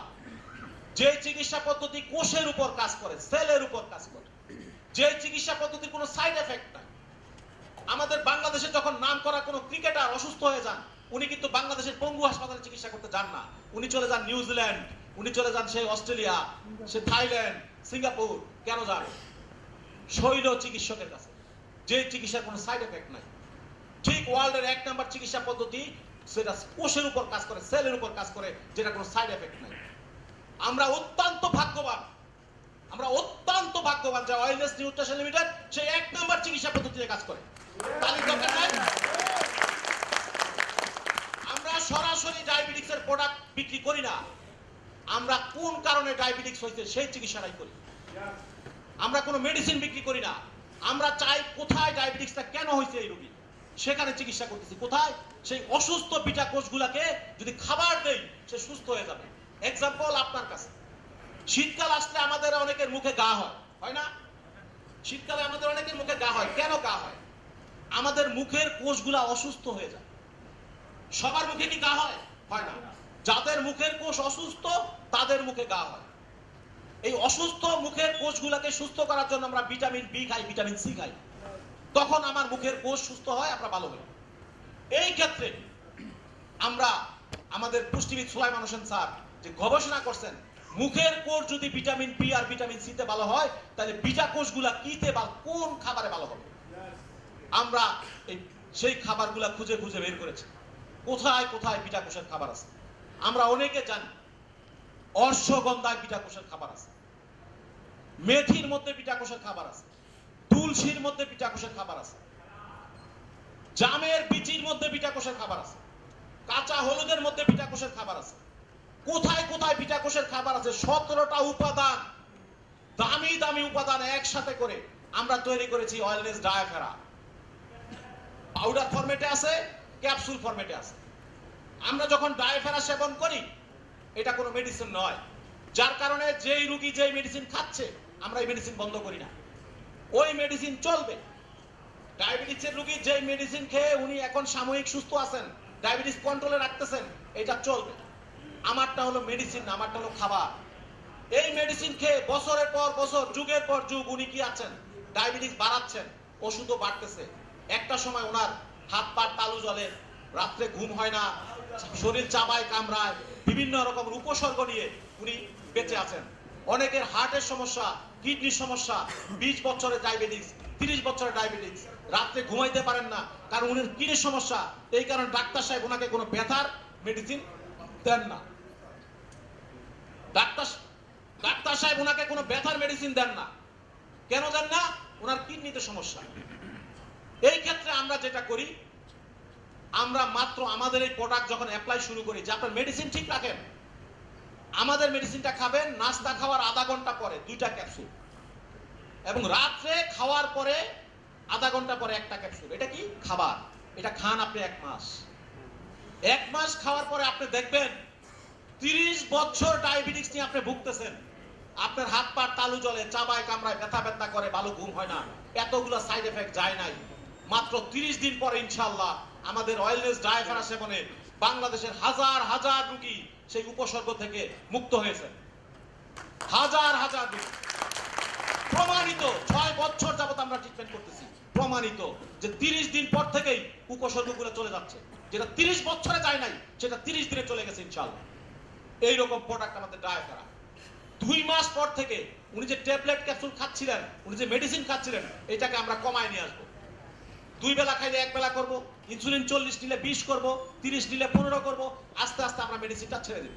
যে চিকিৎসা পদ্ধতি কোষের উপর কাজ করে, সেলের উপর কাজ করে, যে চিকিৎসা পদ্ধতির কোনো সাইড এফেক্ট নাই। আমাদের বাংলাদেশে যখন নাম করা কোনো ক্রিকেটার অসুস্থ হয়ে যান, উনি কিন্তু বাংলাদেশের পঙ্গু হাসপাতালে চিকিৎসা করতে যান না, উনি চলে যান নিউজিল্যান্ড, উনি চলে যান সেই অস্ট্রেলিয়া, সে থাইল্যান্ড, সিঙ্গাপুর। কেন যান? শৈল চিকিৎসকের কাছে, যে চিকিৎসার কোনো সাইড এফেক্ট নাই। ঠিক ওয়ার্ল্ডের 1 নাম্বার চিকিৎসা পদ্ধতি সেটা কোষের উপর কাজ করে, সেলের উপর কাজ করে, যেটা কোনো সাইড এফেক্ট নাই। আমরা অত্যন্ত ভাগ্যবান, আমরা অত্যন্ত ভাগ্যবান যে ওয়েলনেস নিউট্রিশন লিমিটেড সেই 1 নাম্বার চিকিৎসা পদ্ধতিতে কাজ করে। তাহলে দরকার নাই আমরা সরাসরি ডায়াবেটিক্সের প্রোডাক্ট বিক্রি করি না। আমরা কোন কারণে ডায়াবেটিক্স হয়েছে সেই চিকিৎসাটাই করি। আমরা কোনো মেডিসিন বিক্রি করি না। আমরা চাই কোথায় ডায়াবেটিক্সটা কেন হয়েছে এই রোগী, সেখানে চিকিৎসা করতেছি। কোথায়? সেই অসুস্থ বিটা কোষগুলাকে যদি খাবার দেই, সে সুস্থ হয়ে যাবে। এক্সাম্পল আপনার কাছে, শীতকাল আসলে আমাদের অনেকের মুখে ঘা হয়, হয় না? শীতকালে আমাদের অনেকের মুখে ঘা হয়। কেন ঘা হয়? আমাদের মুখের কোষগুলা অসুস্থ হয়ে যায়। সবার মুখে কি ঘা হয়? হয় না। যাদের মুখের কোষ অসুস্থ তাদের মুখে ঘা হয়। এই অসুস্থ মুখের কোষগুলাকে সুস্থ করার জন্য আমরা ভিটামিন বি খাই, ভিটামিন সি খাই, তখন আমার মুখের কোষ সুস্থ হয়, আমরা ভালো হই। এই ক্ষেত্রে আমরা আমাদের পুষ্টিবিদ সুলাইমান হোসেন স্যার যে গবেষণা করছেন মুখের কোষ যদি ভিটামিন বি আর ভিটামিন সি তে ভালো হয় তাহলে বিটা কোষগুলা কিতে ভালো, কোন খাবারে ভালো হবে। আমরা এই সেই খাবারগুলা খুঁজে খুঁজে বের করেছি কোথায় কোথায় বিটা কোষের খাবার আছে। আমরা অনেকে জানি অশ্বগন্ধায় বিটা কোষের খাবার আছে, মেথির মধ্যে বিটা কোষের খাবার আছে, তুলসীর মধ্যে বিটা কোষের খাবার আছে, জামের বীচির মধ্যে বিটা কোষের খাবার আছে, কাঁচা হলুদের মধ্যে বিটা কোষের খাবার আছে। কোথায় কোথায় বিটা কোষের খাবার আছে? 17টা উপাদান, দামি দামি উপাদান একসাথে করে আমরা তৈরি করেছি ওয়েলনেস ডায়াফেরা। পাউডার ফরম্যাটে আছে, ক্যাপসুল ফরম্যাটে আছে। আমরা যখন ডায়াফেরা সেবন করি এটা কোনো মেডিসিন নয়, যার কারণে যেই রোগী যেই মেডিসিন খাচ্ছে আমরা এই মেডিসিন বন্ধ করি না, ওই মেডিসিন চলবে। ডায়াবেটিসের রোগী যেই মেডিসিন খেয়ে উনি এখন সাময়িক সুস্থ আছেন, ডায়াবেটিস কন্ট্রোলে রাখতেছেন, এটা চলবে। আমারটা হলো মেডিসিন, আমারটা হলো খাবার। এই মেডিসিন খেয়ে বছরের পর বছর, যুগের পর যুগ উনি কি আছেন, ডায়াবেটিস বাড়াচ্ছেন, ওষুধও বাড়তেছে। একটা সময় ওনার হাত পা তালু জ্বলে, রাত্রে ঘুম হয় না, শরীর চাবায় কামড়ায়, বিভিন্ন রকম উপসর্গ নিয়ে উনি বেঁচে আছেন। অনেকের হার্টের সমস্যা, কিডনির সমস্যা, 20 বছরের ডায়াবেটিস, 30 বছরের ডায়াবেটিস, রাত্রে ঘুমাইতে পারেন না কারণ উনি কিডনির সমস্যা। এই কারণে ডাক্তার সাহেব ওনাকে কোনো ব্যথার মেডিসিন দেন না। ডাক্তার সাহেব ওনাকে কোনো ব্যথার মেডিসিন দেন না। কেন দেন না? ওনার কিডনিতে সমস্যা। এই ক্ষেত্রে আমরা যেটা করি, আমরা মাত্র আমাদের এই প্রোডাক্ট যখন অ্যাপ্লাই শুরু করি যে আপনার মেডিসিন ঠিক রাখেন, আমাদের মেডিসিনটা খাবেন নাস্তা খাওয়ার আধা ঘন্টা পরে 2টা ক্যাপসুল, এবং রাত্রে খাওয়ার পরে আধা ঘন্টা পরে 1টা ক্যাপসুল। এটা কি খাবার? এটা খান আপনি 1 মাস। 1 মাস খাওয়ার পরে আপনি দেখবেন 30 বছর ডায়াবেটিস নিয়ে আপনি ভুগতেছেন, আপনার হাত পা তালু জ্বলে, চাবায় কামড়ায়, ব্যথা ব্যথা করে, ভালো ঘুম হয় না, এতগুলো সাইড এফেক্ট যায় নাই। মাত্র 30 দিন পরে ইনশাআল্লাহ আমাদের ওয়েলনেস ডায়াফেরা সেবনে বাংলাদেশের হাজার হাজার রোগী সেই উপসর্গ থেকে মুক্ত হয়েছে। হাজার হাজার রোগী প্রমাণিত, 6 বছর যাবত আমরা ট্রিটমেন্ট করতেছি, প্রমাণিত যে 30 দিন পর থেকেই উপসর্গগুলো চলে যাচ্ছে। যেটা 30 বছরে যায় নাই সেটা 30 দিনে চলে গেছে ইনশাআল্লাহ। এইরকম প্রোডাক্ট আমাদের ডায়াফেরা। 2 মাস পর থেকে উনি যে ট্যাবলেট ক্যাপসুল খাচ্ছিলেন, উনি যে মেডিসিন খাচ্ছিলেন, এটাকে আমরা কমায় নিয়ে আসবো। 2 বেলা খাইলে 1 বেলা করব, ইনসুলিন 40 নিলে 20 করব, 30 নিলে 15 করব, আস্তে আস্তে আমরা মেডিসিনটা ছেড়ে দেব।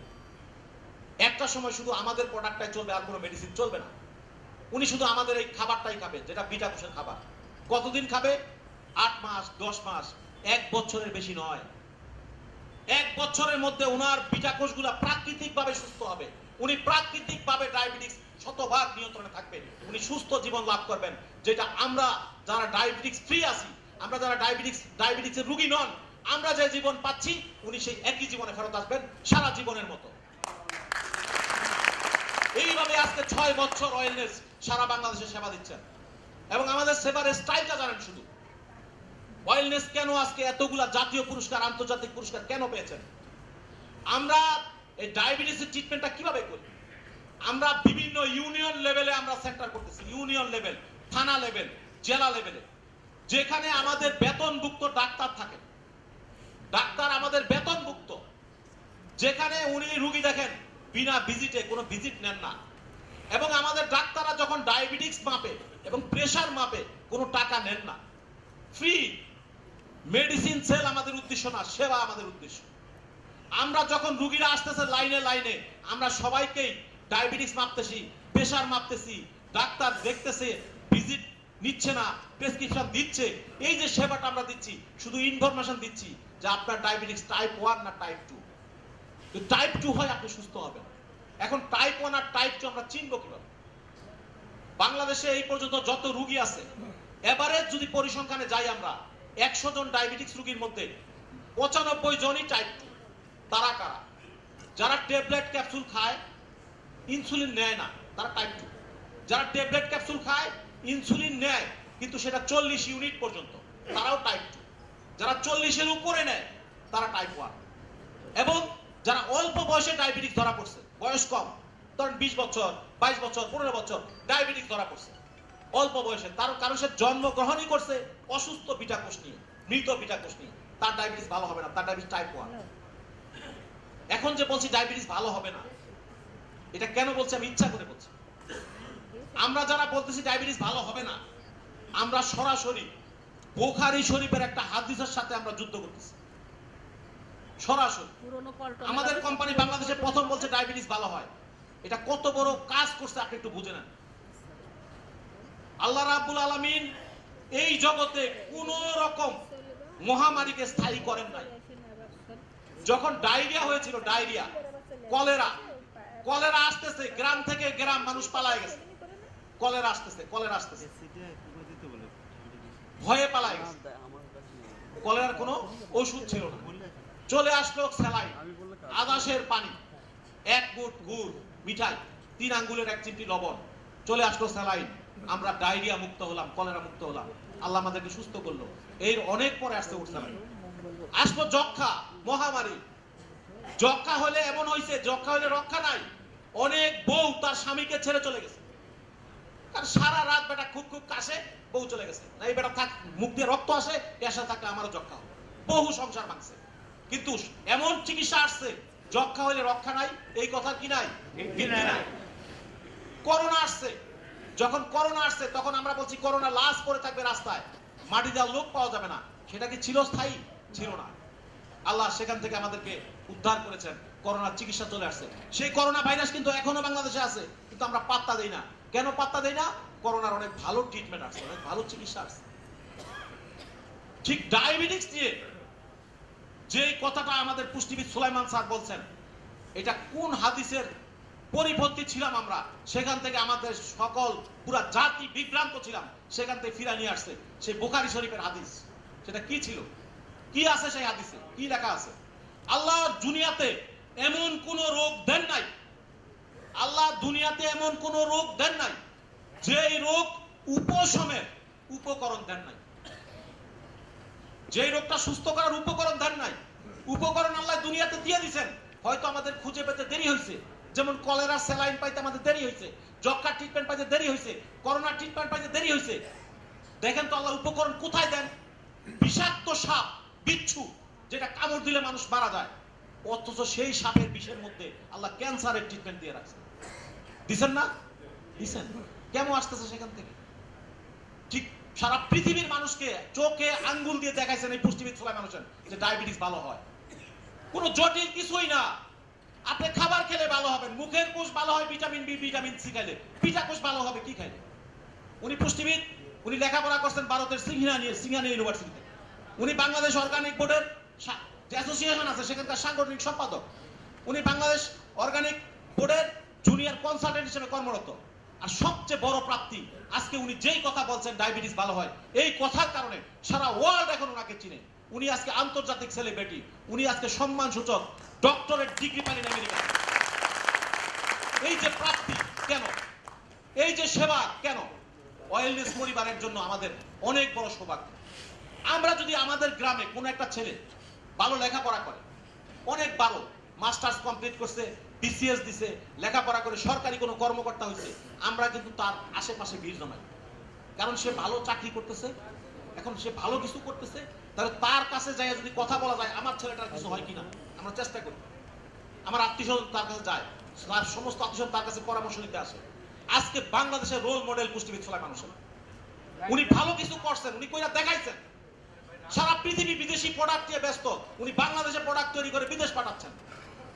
একটা সময় শুধু আমাদের প্রোডাক্টটাই চলবে, আর কোনো মেডিসিন চলবে না। উনি শুধু আমাদের এই খাবারটাই খাবে, যেটা বিটা কোষের খাবার। কতদিন খাবে? 8 মাস, 10 মাস, 1 বছরের বেশি নয়। 1 বছরের মধ্যে ওনার বিটা কোষগুলা প্রাকৃতিকভাবে সুস্থ হবে। উনি প্রাকৃতিকভাবে ডায়াবেটিস শতভাগ নিয়ন্ত্রণে থাকবেন, উনি সুস্থ জীবন লাভ করবেন। যেটা আমরা যারা ডায়াবেটিস ফ্রি আছি, আমরা যারা ডায়াবেটিসের রোগী নন, আমরা যে জীবন পাচ্ছি উনি সেই একই জীবনে ফেরত আসবেন সারা জীবনের মতো। এইভাবে আজকে 6 বছর ওয়েলনেস সারা বাংলাদেশে সেবা দিচ্ছেন। এবং আমাদের সেবার স্টাইলটা জানেন শুধু। ওয়েলনেস কেন আজকে এতগুলা জাতীয় পুরস্কার, আন্তর্জাতিক পুরস্কার কেন পেয়েছেন? আমরা এই ডায়াবেটিসের ট্রিটমেন্টটা কিভাবে করি? আমরা বিভিন্ন ইউনিয়ন লেভেলে আমরা সেন্টার করতেছি, ইউনিয়ন লেভেল, থানা লেভেল, জেলা লেভেলে, যেখানে আমাদের বেতনভুক্ত ডাক্তার থাকে। ডাক্তার আমাদের বেতনভুক্ত, যেখানে উনি রোগী দেখেন বিনা ভিজিটে, কোনো ভিজিট নেন না। এবং আমাদের ডাক্তাররা যখন ডায়াবেটিস মাপে এবং প্রেসার মাপে কোনো টাকা নেন না। ফ্রি মেডিসিন সেল আমাদের উদ্দেশ্য না, সেবা আমাদের উদ্দেশ্য। আমরা যখন রোগীরা আসতেছে লাইনে লাইনে, আমরা সবাইকেই ডায়াবেটিস মাপতেছি, প্রেসার মাপতেছি, ডাক্তার দেখতেছে, ভিজিট নিচ্ছে না, প্রেসক্রিপশন দিচ্ছে। এই যে সেবাটা আমরা দিচ্ছি, শুধু ইনফরমেশন দিচ্ছি যে আপনার ডায়াবেটিস টাইপ 1 না টাইপ 2। যদি টাইপ 2 হয় আপনি সুস্থ হবেন। এখন টাইপ 1 আর টাইপ 2 আমরা চিনব কিভাবে? বাংলাদেশে এই পর্যন্ত যত রোগী আছে, এভারেজ যদি পরিসংখ্যানে যাই আমরা, 100 জন ডায়াবেটিস রোগীর মধ্যে 95 জনই টাইপ 2। তারা কারা? যারা ট্যাবলেট ক্যাপসুল খায়, ইনসুলিন নেয় না, তারা টাইপ 2। যারা ট্যাবলেট ক্যাপসুল খায়, ইনসুলিন নেয় কিন্তু সেটা 40 ইউনিট পর্যন্ত, তারাও টাইপ 2। যারা 40-এর উপরে নেয় তারা টাইপ 1। এবং যারা অল্প বয়সে ডায়াবেটিস ধরা পড়ছে, বয়স কম, ধরেন 20 বছর, 22 বছর, 15 বছর ডায়াবেটিস ধরা পড়ছে অল্প বয়সে, তার কারণ সে জন্মগ্রহণই করছে অসুস্থ বিটা কোষ নিয়ে, মৃত বিটা কোষ নিয়ে, তার ডায়াবেটিস ভালো হবে না, তার ডায়াবেটিস টাইপ 1। এখন যে বলছি ডায়াবেটিস ভালো হবে না, এটা কেন বলছি? আমি ইচ্ছা করে বলছি। আমরা যারা বলতেছি ডায়াবেটিস ভালো হবে না, আমরা সরাসরি বুখারী শরীফের একটা হাদিসের সাথে আমরা যুদ্ধ করতেছি সরাসরি। আমাদের কোম্পানি বাংলাদেশে প্রথম বলছে ডায়াবেটিস ভালো হয়। এটা কত বড় কাজ করছে আপনি একটু বুঝে নেন। আল্লাহ রাব্বুল আলামিন এই জগতে কোন রকম মহামারীকে স্থায়ী করেন নাই। যখন ডায়রিয়া হয়েছিল, ডায়রিয়া, কলেরা আসতেছে, গ্রাম থেকে গ্রাম মানুষ পালায় গেছে। কলেরা আসতেছে ভয়ে পালায় গেছে। কলেরার কোনো ওষুধ ছিল না। চলে আসলো স্যালাইন, আদাসের পানি, 1 মুঠ গুড়, মিঠাই, 3 আঙ্গুলের 1 চিমটি লবণ, চলে আসলো স্যালাইন। আমরা ডায়রিয়া মুক্ত হলাম, কলেরা মুক্ত হলাম। আল্লাহ আমাদেরকে সুস্থ করলো। এর অনেক পরে আসতে উঠছিলাম, আসলো যক্ষা, মহামারী। যক্ষা হলে এমন হয়েছে, যক্ষা হলে রক্ষা নাই। অনেক বউ তার স্বামীকে ছেড়ে চলে গেছে, কারণ সারা রাত বেটা খুব কাশে, বউ চলে গেছে। না এই বেটা থাক, মুখ দিয়ে রক্ত আসে, এসে থাকলে আমারও যক্ষা হবে। বহু সংসার ভাঙছে। কিন্তু এমন চিকিৎসা আসছে, যক্ষা হলে রক্ষা নাই, এই কথা কি নাই? নাই। করোনা আসছে, যখন করোনা আসছে তখন আমরা বলছি করোনা লাশ পড়ে থাকবে রাস্তায়, মাটি দেওয়ার লোক পাওয়া যাবে না। সেটা কি ছিল স্থায়ী? ছিল না। আল্লাহ সেখান থেকে আমাদেরকে উদ্ধার করেছেন, করোনার চিকিৎসা চলে আসছে। সেই করোনা ভাইরাস কিন্তু এখনো বাংলাদেশে আছে, কিন্তু আমরা পাত্তা দেই না। কেন পাত্তা দেই না? করোনার অনেক ভালো ট্রিটমেন্ট আসছে, অনেক ভালো চিকিৎসা আসছে। ঠিক ডায়াবেটিস নিয়ে যে কথাটা আমাদের পুষ্টিবিদ সুলাইমান স্যার বলছেন, এটা কোন হাদিসের পরিপন্থী ছিলাম আমরা, সেখান থেকে আমাদের সকল পুরা জাতি বিভ্রান্ত ছিলাম, সেখান থেকে ফিরা নিয়ে আসছে সেই বুখারী শরীফের হাদিস। সেটা কি ছিল? কি আছে সেই হাদিসে? কি লেখা আছে? আল্লাহ দুনিয়াতে এমন কোন রোগ দেন নাই, আল্লাহ দুনিয়াতে এমন কোন রোগ দেন নাই যেই রোগ উপশমের উপকরণ দেন নাই, যেই রোগটা সুস্থ করার উপকরণ দেন নাই। উপকরণ আল্লাহ দুনিয়াতে দিয়ে দিয়েছেন, হয়তো আমাদের খুঁজে পেতে দেরি হয়েছে। যেমন কলেরা স্যালাইন পাইতে আমাদের দেরি হয়েছে, যক্ষার ট্রিটমেন্ট পাইতে দেরি হয়েছে, করোনার ট্রিটমেন্ট পাইতে দেরি হয়েছে। দেখেন তো আল্লাহ উপকরণ কোথায় দেন? বিষাক্ত সাপ, বিচ্ছু, যেটা কামড় দিলে মানুষ মারা যায়, অথচ সেই সাপের বিষের মধ্যে আল্লাহ ক্যান্সারের ট্রিটমেন্ট দিয়ে রাখছেন। দিছেন না? দিছেন। কেমন আসতেছে সেখান থেকে? ঠিক সারা পৃথিবীর মানুষকে চোখে আঙ্গুল দিয়ে দেখাইছেন এই পুষ্টিবিদ সুলাইমান হোসেন যে ডায়াবেটিস ভালো হয়। কোনো জটিল কিছুই না। আপনি খাবার খেলে ভালো হবেন, মুখের কোষ ভালো হয় ভিটামিন বি, ভিটামিন সি খাইলে, পিঠা কোষ ভালো হবে কি খাইলে। উনি পুষ্টিবিদ, উনি লেখাপড়া করছেন ভারতের সিংহানি ইউনিভার্সিটিতে। উনি বাংলাদেশ অর্গানিক বোর্ডের যে অ্যাসোসিয়েশন আছে সেখানকার সাংগঠনিক সম্পাদক। উনি বাংলাদেশ অর্গানিক বোর্ডের জুনিয়র কনসালটেন্ট হিসেবে কর্মরত। আর সবচেয়ে বড় প্রাপ্তি, আজকে উনি যেই কথা বলছেন ডায়াবেটিস ভালো হয়, এই কথার কারণে সারা ওয়ার্ল্ড এখন ওনাকে চিনে। উনি আজকে আন্তর্জাতিক সেলিব্রিটি, উনি আজকে সম্মান সূচক ডক্টরেট ডিগ্রি পাইলেন আমেরিকা। এই যে প্রাপ্তি কেন? এই যে সেবা কেন? ওয়েলনেস পরিবারের জন্য আমাদের অনেক বড় সৌভাগ্য। আমরা যদি আমাদের গ্রামে কোনো একটা ছেলে ভালো লেখাপড়া করে, অনেক ভালো মাস্টার্স কমপ্লিট করছে, বিসিএস দিছে, লেখাপড়া করে সরকারি কোনো কর্মকর্তা হয়েছে, আমরা কিন্তু তার আশেপাশে ভিড় জমাই। কারণ সে ভালো চাকরি করতেছে, এখন সে ভালো কিছু করতেছে, তাহলে তার কাছে যাই যদি কথা বলা যায় আমার ছেলেটার কিছু হয় কিনা, আমরা চেষ্টা করি। আমার আত্মীয়স্বজন তার কাছে যায়, সমস্ত আত্মীয়স্বজন তার কাছে পরামর্শ নিতে আসে। আজকে বাংলাদেশের রোল মডেল পুষ্টিবিদ সুলাইমান হোসেন, উনি ভালো কিছু করছেন, উনি কইরা দেখাইছেন। সারা পৃথিবী বিদেশি প্রোডাক্ট নিয়ে ব্যস্ত, উনি বাংলাদেশে প্রোডাক্ট তৈরি করে বিদেশ পাঠাচ্ছেন।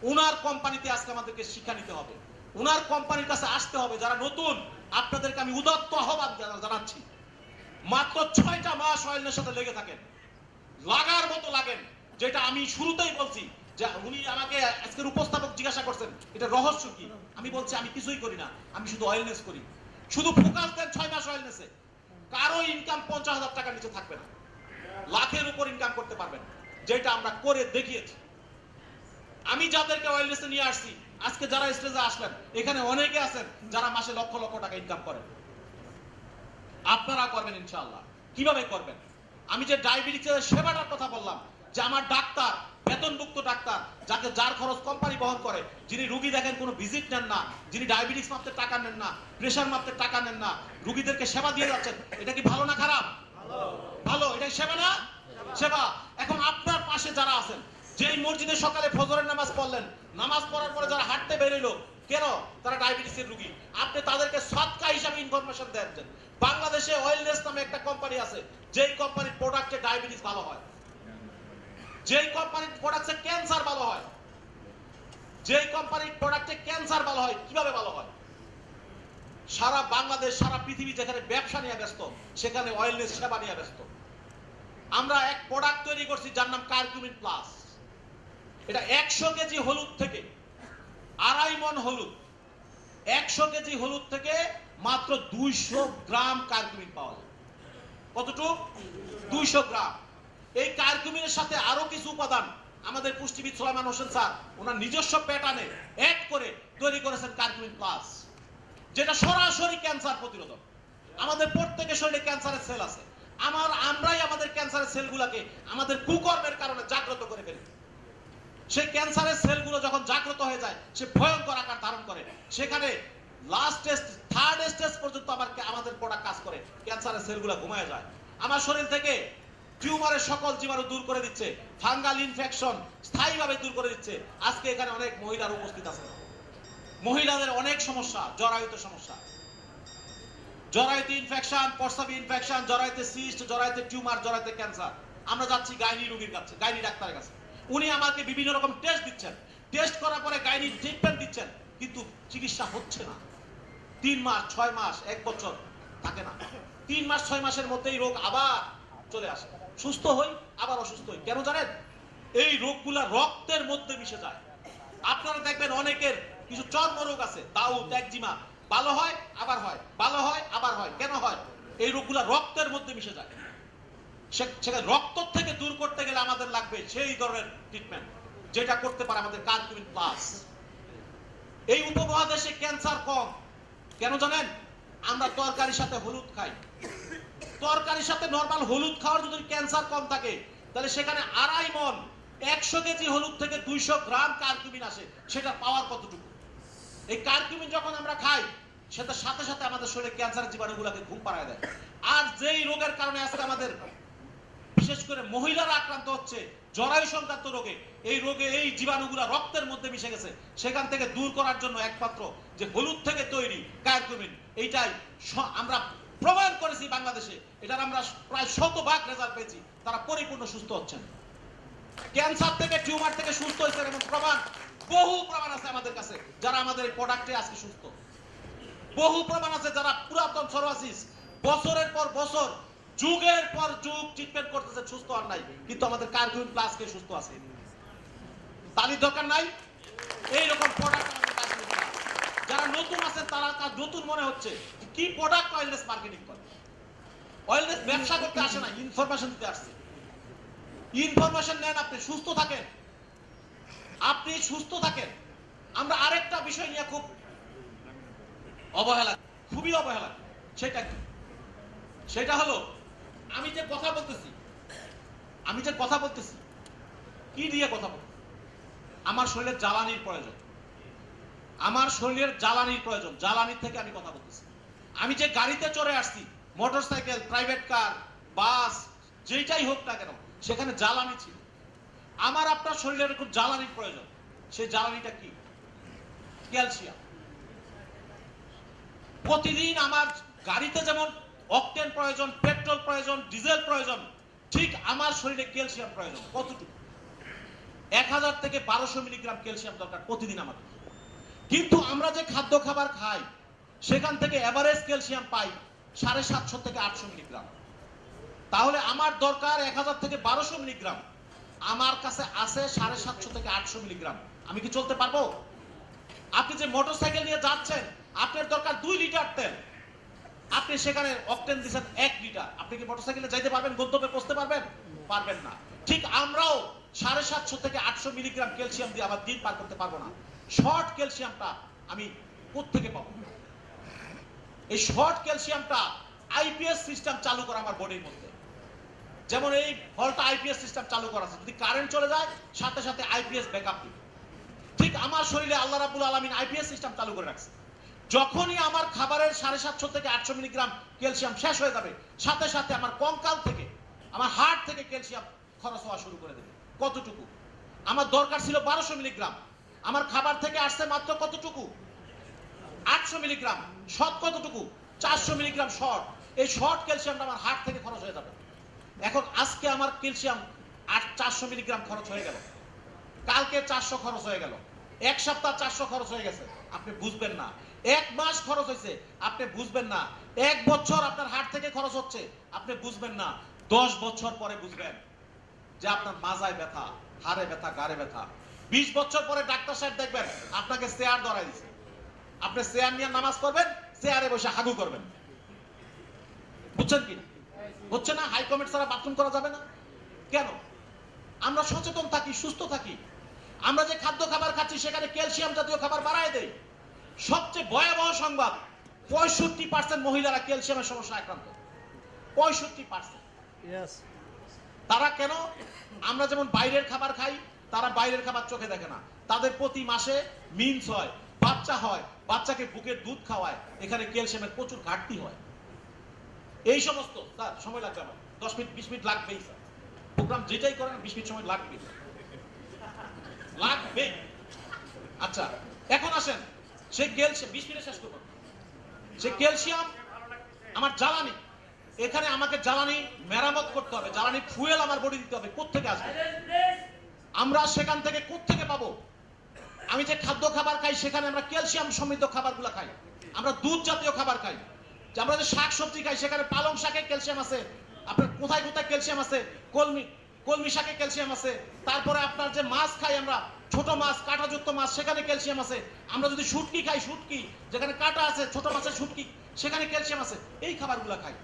উনার কোম্পানিতে আজকে আমাদেরকে শিক্ষা নিতে হবে, উনার কোম্পানির কাছে আসতে হবে। যারা নতুন, আপনাদেরকে আমি উদাত্ত আহ্বান জানাচ্ছি, মাত্র 6টা মাস ওয়েলনেসের সাথে লেগে থাকেন, লাগার মতো লাগেন। যেটা আমি শুরুতেই বলছি, যে উনি আমাকে আজকের উপস্থাপক জিজ্ঞাসা করছেন এটা রহস্য কি, আমি বলছি আমি কিছুই করি না, আমি শুধু ওয়েলনেস করি। শুধু ফোকাস দেন 6 মাস ওয়েলনেসে, কারো ইনকাম 50,000 টাকার নিচে থাকবে না, লাখের উপর ইনকাম করতে পারবেন, যেটা আমরা করে দেখিয়েছি। আমি যাদেরকে ওয়েলনেসে নিয়ে আসছি, আজকে যারা স্টেজে আসলেন, এখানে অনেকে আছেন যারা মাসে লক্ষ লক্ষ টাকা ইনকাম করেন। আপনারা করবেন ইনশাআল্লাহ। কিভাবে করবেন? আমি যে ডায়াবেটিসের সেবাটার কথা বললাম, যে আমার ডাক্তার, বেতনভুক্ত ডাক্তার, যার খরচ কোম্পানি বহন করে, যিনি রোগী দেখেন কোনো ভিজিট নেন না, যিনি ডায়াবেটিস মাপতে টাকা নেন না, প্রেশার মাপতে টাকা নেন না, রোগীদেরকে সেবা দিয়ে যাচ্ছেন, এটা কি ভালো না খারাপ? ভালো। এটাই সেবা না? সেবা। এখন আপনার পাশে যারা আছেন, যেই মসজিদে সকালে ফজরের নামাজ পড়লেন, নামাজ পড়ার পরে যারা হাঁটতে বেরোলো, কেন? তারা ডায়াবেটিসের রোগী। আপনি তাদেরকে সদকা হিসাবে ইনফরমেশন দেন। বাংলাদেশে ওয়েলনেস নামে একটা কোম্পানি আছে, যেই কোম্পানির প্রোডাক্টে ডায়াবেটিস ভালো হয়, যেই কোম্পানির প্রোডাক্টে ক্যান্সার ভালো হয়, যেই কোম্পানির প্রোডাক্টে ক্যান্সার ভালো হয়, কিভাবে ভালো হয়? সারা বাংলাদেশ, সারা পৃথিবী যেখানে ব্যবসা নিয়ে ব্যস্ত, সেখানে ওয়েলনেস সেবা নিয়ে ব্যস্ত। আমরা এক প্রোডাক্ট তৈরি করছি যার নাম কারকুমিন প্লাস। এটা 100 কেজি হলুদ থেকে 2.5 মণ হলুদ, 100 কেজি হলুদ থেকে মাত্র 200 গ্রাম কারকুমিন পাওয়া যায়। কতটুক? 200 গ্রাম। এই কারকুমিনের সাথে আরো কিছু উপাদান আমাদের পুষ্টিবিদ সুলাইমান হোসেন স্যার ওনার নিজস্ব প্যাটার্নে অ্যাড করে তৈরি করেছেন কারকুমিন প্লাস, যেটা সরাসরি ক্যান্সার প্রতিরোধক। আমাদের প্রত্যেকের শরীরে ক্যান্সারের সেল আছে। আমরাই আমাদের ক্যান্সারের সেলগুলোকে আমাদের কুকর্মের কারণে জাগ্রত করে ফেলি। সেই ক্যান্সারের সেলগুলো যখন জাগ্রত হয়ে যায়, সে ভয়ঙ্কর আকার ধারণ করে। সেখানে লাস্ট স্টেজ, থার্ড স্টেজ পর্যন্ত আমাদের প্রোডাক্ট কাজ করে। ক্যান্সারের সেলগুলো ঘুমায় যায়। আমার শরীর থেকে টিউমারের সকল জীবাণু দূর করে দিচ্ছে, ফাঙ্গাল ইনফেকশন স্থায়ীভাবে দূর করে দিচ্ছে। আজকে এখানে অনেক মহিলার উপস্থিত আছে, মহিলাদের অনেক সমস্যা, জরায়ুতে সমস্যা, জরায়ুতে ইনফেকশন, প্রস্রাবে ইনফেকশন, জরায়ুতে সিস্ট, জরায়ুতে টিউমার, জরায়ুতে ক্যান্সার। আমরা যাচ্ছি গাইনি রোগীর কাছে, গাইনি ডাক্তারের কাছে। উনি আমাকে বিভিন্ন রকম টেস্ট দিচ্ছেন, টেস্ট করার পরে গাইনি ট্রিটমেন্ট দিচ্ছেন, কিন্তু চিকিৎসা হচ্ছে না। 3 মাস, 6 মাস, 1 বছর থাকে না। 3 মাস 6 মাসের মধ্যেই রোগ আবার চলে আসে। সুস্থ হই, আবার অসুস্থ হই। কেন জানেন? এই রোগগুলা রক্তের মধ্যে মিশে যায়। আপনারা দেখবেন অনেকের কিছু চর্মরোগ আছে, দাউদ, একজিমা, ভালো হয় আবার হয়, ভালো হয় আবার হয়। কেন হয়? এই রোগগুলা রক্তের মধ্যে মিশে যায়। সেখানে রক্ত থেকে দূর করতে গেলে আমাদের লাগবে সেই ধরনের ট্রিটমেন্ট, যেটা করতে পারে আমাদের কারকুমিন প্লাস। এই উপমহাদেশে ক্যান্সার কম। কেন জানেন? আমরা তরকারির সাথে হলুদ খাই। তরকারির সাথে নরমাল হলুদ খাওয়ার যদি ক্যান্সার কম থাকে, তাহলে সেখানে 2.5 মণ, 100 কেজি হলুদ থেকে 200 গ্রাম কারকুমিন আসে। সেটা পাওয়ার কতটুকু? এই কারকুমিন যখন আমরা খাই, সেটার সাথে সাথে আমাদের শরীরে ক্যান্সারের জীবাণুগুলোকে ঘুম পাড়ায় দেয়। আর যেই রোগের কারণে আজকে আমাদের বিশেষ করে মহিলারা আক্রান্ত হচ্ছে, জরায়ু সংক্রান্ত রোগে, এই রোগে এই জীবাণুগুলা রক্তের মধ্যে মিশে গেছে। সেখান থেকে দূর করার জন্য একমাত্র যে হলুদ থেকে তৈরি কারকুমিন, এইটাই আমরা প্রমাণ করেছি বাংলাদেশে। এটার আমরা প্রায় 100% রেজাল্ট পেয়েছি। তারা পরিপূর্ণ সুস্থ হচ্ছেন, ক্যান্সার থেকে, টিউমার থেকে সুস্থ হয়েছেন। এবং প্রমাণ, বহু প্রমাণ আছে আমাদের কাছে, যারা আমাদের এই প্রোডাক্টে আজকে সুস্থ। বহু প্রমাণ আছে যারা পুরাতন সরোয়াসিস বছরের পর বছর, যুগের পর যুগ ট্রিটমেন্ট করতেছে, সুস্থ আর নাই, কিন্তু আমাদের কারকুমিন প্লাস কে সুস্থ আছে। তালির দরকার নাই। এইরকম প্রোডাক্ট আমাদের কাছে যারা নতুন আছেন, তারা নতুন মনে হচ্ছে কি প্রোডাক্ট ওয়েলনেস মার্কেটিং করে। ওয়েলনেস ব্যবসা করতে আসে না, ইনফরমেশন দিতে আসছে। ইনফরমেশন নেন, আপনি সুস্থ থাকেন, আপনি সুস্থ থাকেন। আমরা আরেকটা বিষয় নিয়ে খুব অবহেলা, খুবই অবহেলা। সেটা কি? সেটা হলো আমি যে কথা বলতেছি কি দিয়ে কথা বলতেছি? আমার শরীরের জ্বালানির প্রয়োজন, আমার শরীরের জ্বালানির প্রয়োজন। জ্বালানির থেকে আমি কথা বলতেছি। আমি যে গাড়িতে চড়ে আসছি, মোটরসাইকেল, প্রাইভেট কার, বাস, যেটাই হোক না কেন, সেখানে জ্বালানি ছিল। আমার আপনার শরীরের খুব জ্বালানির প্রয়োজন। সেই জ্বালানিটা কি? ক্যালসিয়াম। প্রতিদিন আমার গাড়িতে যেমন অকটেন প্রয়োজন, পেট্রোল প্রয়োজন, ডিজেল প্রয়োজন, ঠিক আমার শরীরে ক্যালসিয়াম প্রয়োজন। কতটুকু? 1000 থেকে 1200 মিলিগ্রাম ক্যালসিয়াম দরকার প্রতিদিন আমাদের। কিন্তু আমরা যে খাদ্য খাবার খাই, সেখান থেকে এভারেজ ক্যালসিয়াম পাই 750 থেকে 800 মিলিগ্রাম। তাহলে আমার দরকার 1000 থেকে 1200 মিলিগ্রাম, আমার কাছে আছে 750 থেকে 800 মিলিগ্রাম। আমি কি চলতে পারবো? আপনি যে মোটরসাইকেল নিয়ে যাচ্ছেন, আপনার দরকার 2 লিটার তেল, আপনি সেখানে অকটেন দিচ্ছেন 1 লিটার। আপনি কি মোটরসাইকেলে যাইতে পারবেন? গন্তব্যে পৌঁছতে পারবেন? পারবেন না। ঠিক আমরাও 750 থেকে 800 মিলিগ্রাম ক্যালসিয়াম দিয়ে আমার দিন পার করতে পারবো না। শর্ট ক্যালসিয়ামটা আমি কোত্থেকে পাবো? এই শর্ট ক্যালসিয়ামটা আইপিএস সিস্টেম চালু করা আমার বডির মধ্যে। যেমন এই হলটা আইপিএস সিস্টেম চালু করা আছে, যদি কারেন্ট চলে যায় সাথে সাথে আইপিএস ব্যাকআপ দিবে। ঠিক আমার শরীরে আল্লাহ রাব্বুল আলামিন আইপিএস সিস্টেম চালু করে রাখছে। যখনই আমার খাবারের 750 থেকে 800 মিলিগ্রাম ক্যালসিয়াম শেষ হয়ে যাবে, সাথে সাথে আমার কঙ্কাল থেকে, আমার হার্ট থেকে ক্যালসিয়াম খরচ হওয়া শুরু করে দেবে। কতটুকু? আমার দরকার ছিল 1200 মিলিগ্রাম, আমার খাবার থেকে আসছে মাত্র কতটুকু? 800 মিলিগ্রাম। শর্ট কতটুকু? 400 মিলিগ্রাম শর্ট। এই শর্ট ক্যালসিয়ামটা আমার হার্ট থেকে খরচ হয়ে যাবে। এখন আজকে আমার ক্যালসিয়াম 400 মিলিগ্রাম খরচ হয়ে গেল, কালকে 400 খরচ হয়ে গেল, এক সপ্তাহ 400 খরচ হয়ে গেছে, আপনি বুঝবেন না। এক মাস খরচ হয়েছে, আপনি বুঝবেন না। এক বছর আপনার হার্ট থেকে খরচ হচ্ছে, আপনি বুঝবেন না। 10 বছর পরে বুঝবেন যে আপনার মাজায় ব্যথা, হাড়ে ব্যথা, গাড়ে ব্যথা। 20 বছর পরে ডাক্তার সাহেব দেখবেন আপনাকে চেয়ার ধরাই দিছে, আপনি চেয়ার নিয়ে নামাজ পড়বেন, চেয়ারে বসে হাগু করবেন। বুঝছেন কি? হচ্ছে না? হাই কমেন্ট ছাড়া বাথরুম করা যাবে না কেন? আমরা সচেতন থাকি, সুস্থ থাকি। আমরা যে খাদ্য খাবার খাচ্ছি সেখানে ক্যালসিয়াম জাতীয় খাবার বাড়ায় দেয়। সবচেয়ে ভয়াবহ সংবাদ, 65% মহিলারা ক্যালসিয়ামের সমস্যা আক্রান্ত। 65%। তারা কেন? আমরা যেমন বাইরের খাবার খাই, তারা বাইরের খাবার চোখে দেখে না। তাদের প্রতি মাসে মিন্স হয়, বাচ্চা হয়, বাচ্চাকে বুকের দুধ খাওয়ায়, এখানে ক্যালসিয়ামের প্রচুর ঘাটতি হয়। এই সমস্ত স্যার সময় লাগবে আমার 10 মিনিট 20 মিনিট লাগবেই স্যার। প্রোগ্রাম যেটাই করেন 20 মিনিট সময় লাগবে। আচ্ছা, এখন আসেন সেই ক্যালসিয়াম 20 মিনিট শেষ করব। সেই ক্যালসিয়াম আমার জ্বালানি, এখানে আমাকে জ্বালানি মেরামত করতে হবে, জ্বালানি ফুয়েল আমার বডি দিতে হবে। কোত্থেকে আসবে? আমরা সেখান থেকে কোত্থেকে পাবো? আমি যে খাদ্য খাবার খাই সেখানে আমরা ক্যালসিয়াম সমৃদ্ধ খাবারগুলো খাই, আমরা দুধ জাতীয় খাবার খাই, যে আমরা যে শাক সবজি খাই সেখানে পালং শাকে ক্যালসিয়াম আছে, আপনার কোথায় কোথায় ক্যালসিয়াম আছে, কলমি শাকে ক্যালসিয়াম আছে। তারপরে আপনার যে মাছ খাই আমরা, ছোট মাছ, কাঁটাযুক্ত মাছ, সেখানে ক্যালসিয়াম আছে। আমরা যদি শুটকি খাই, শুটকি যেখানে কাঁটা আছে, ছোট মাছের শুটকি, সেখানে ক্যালসিয়াম আছে। এই খাবারগুলো খাই,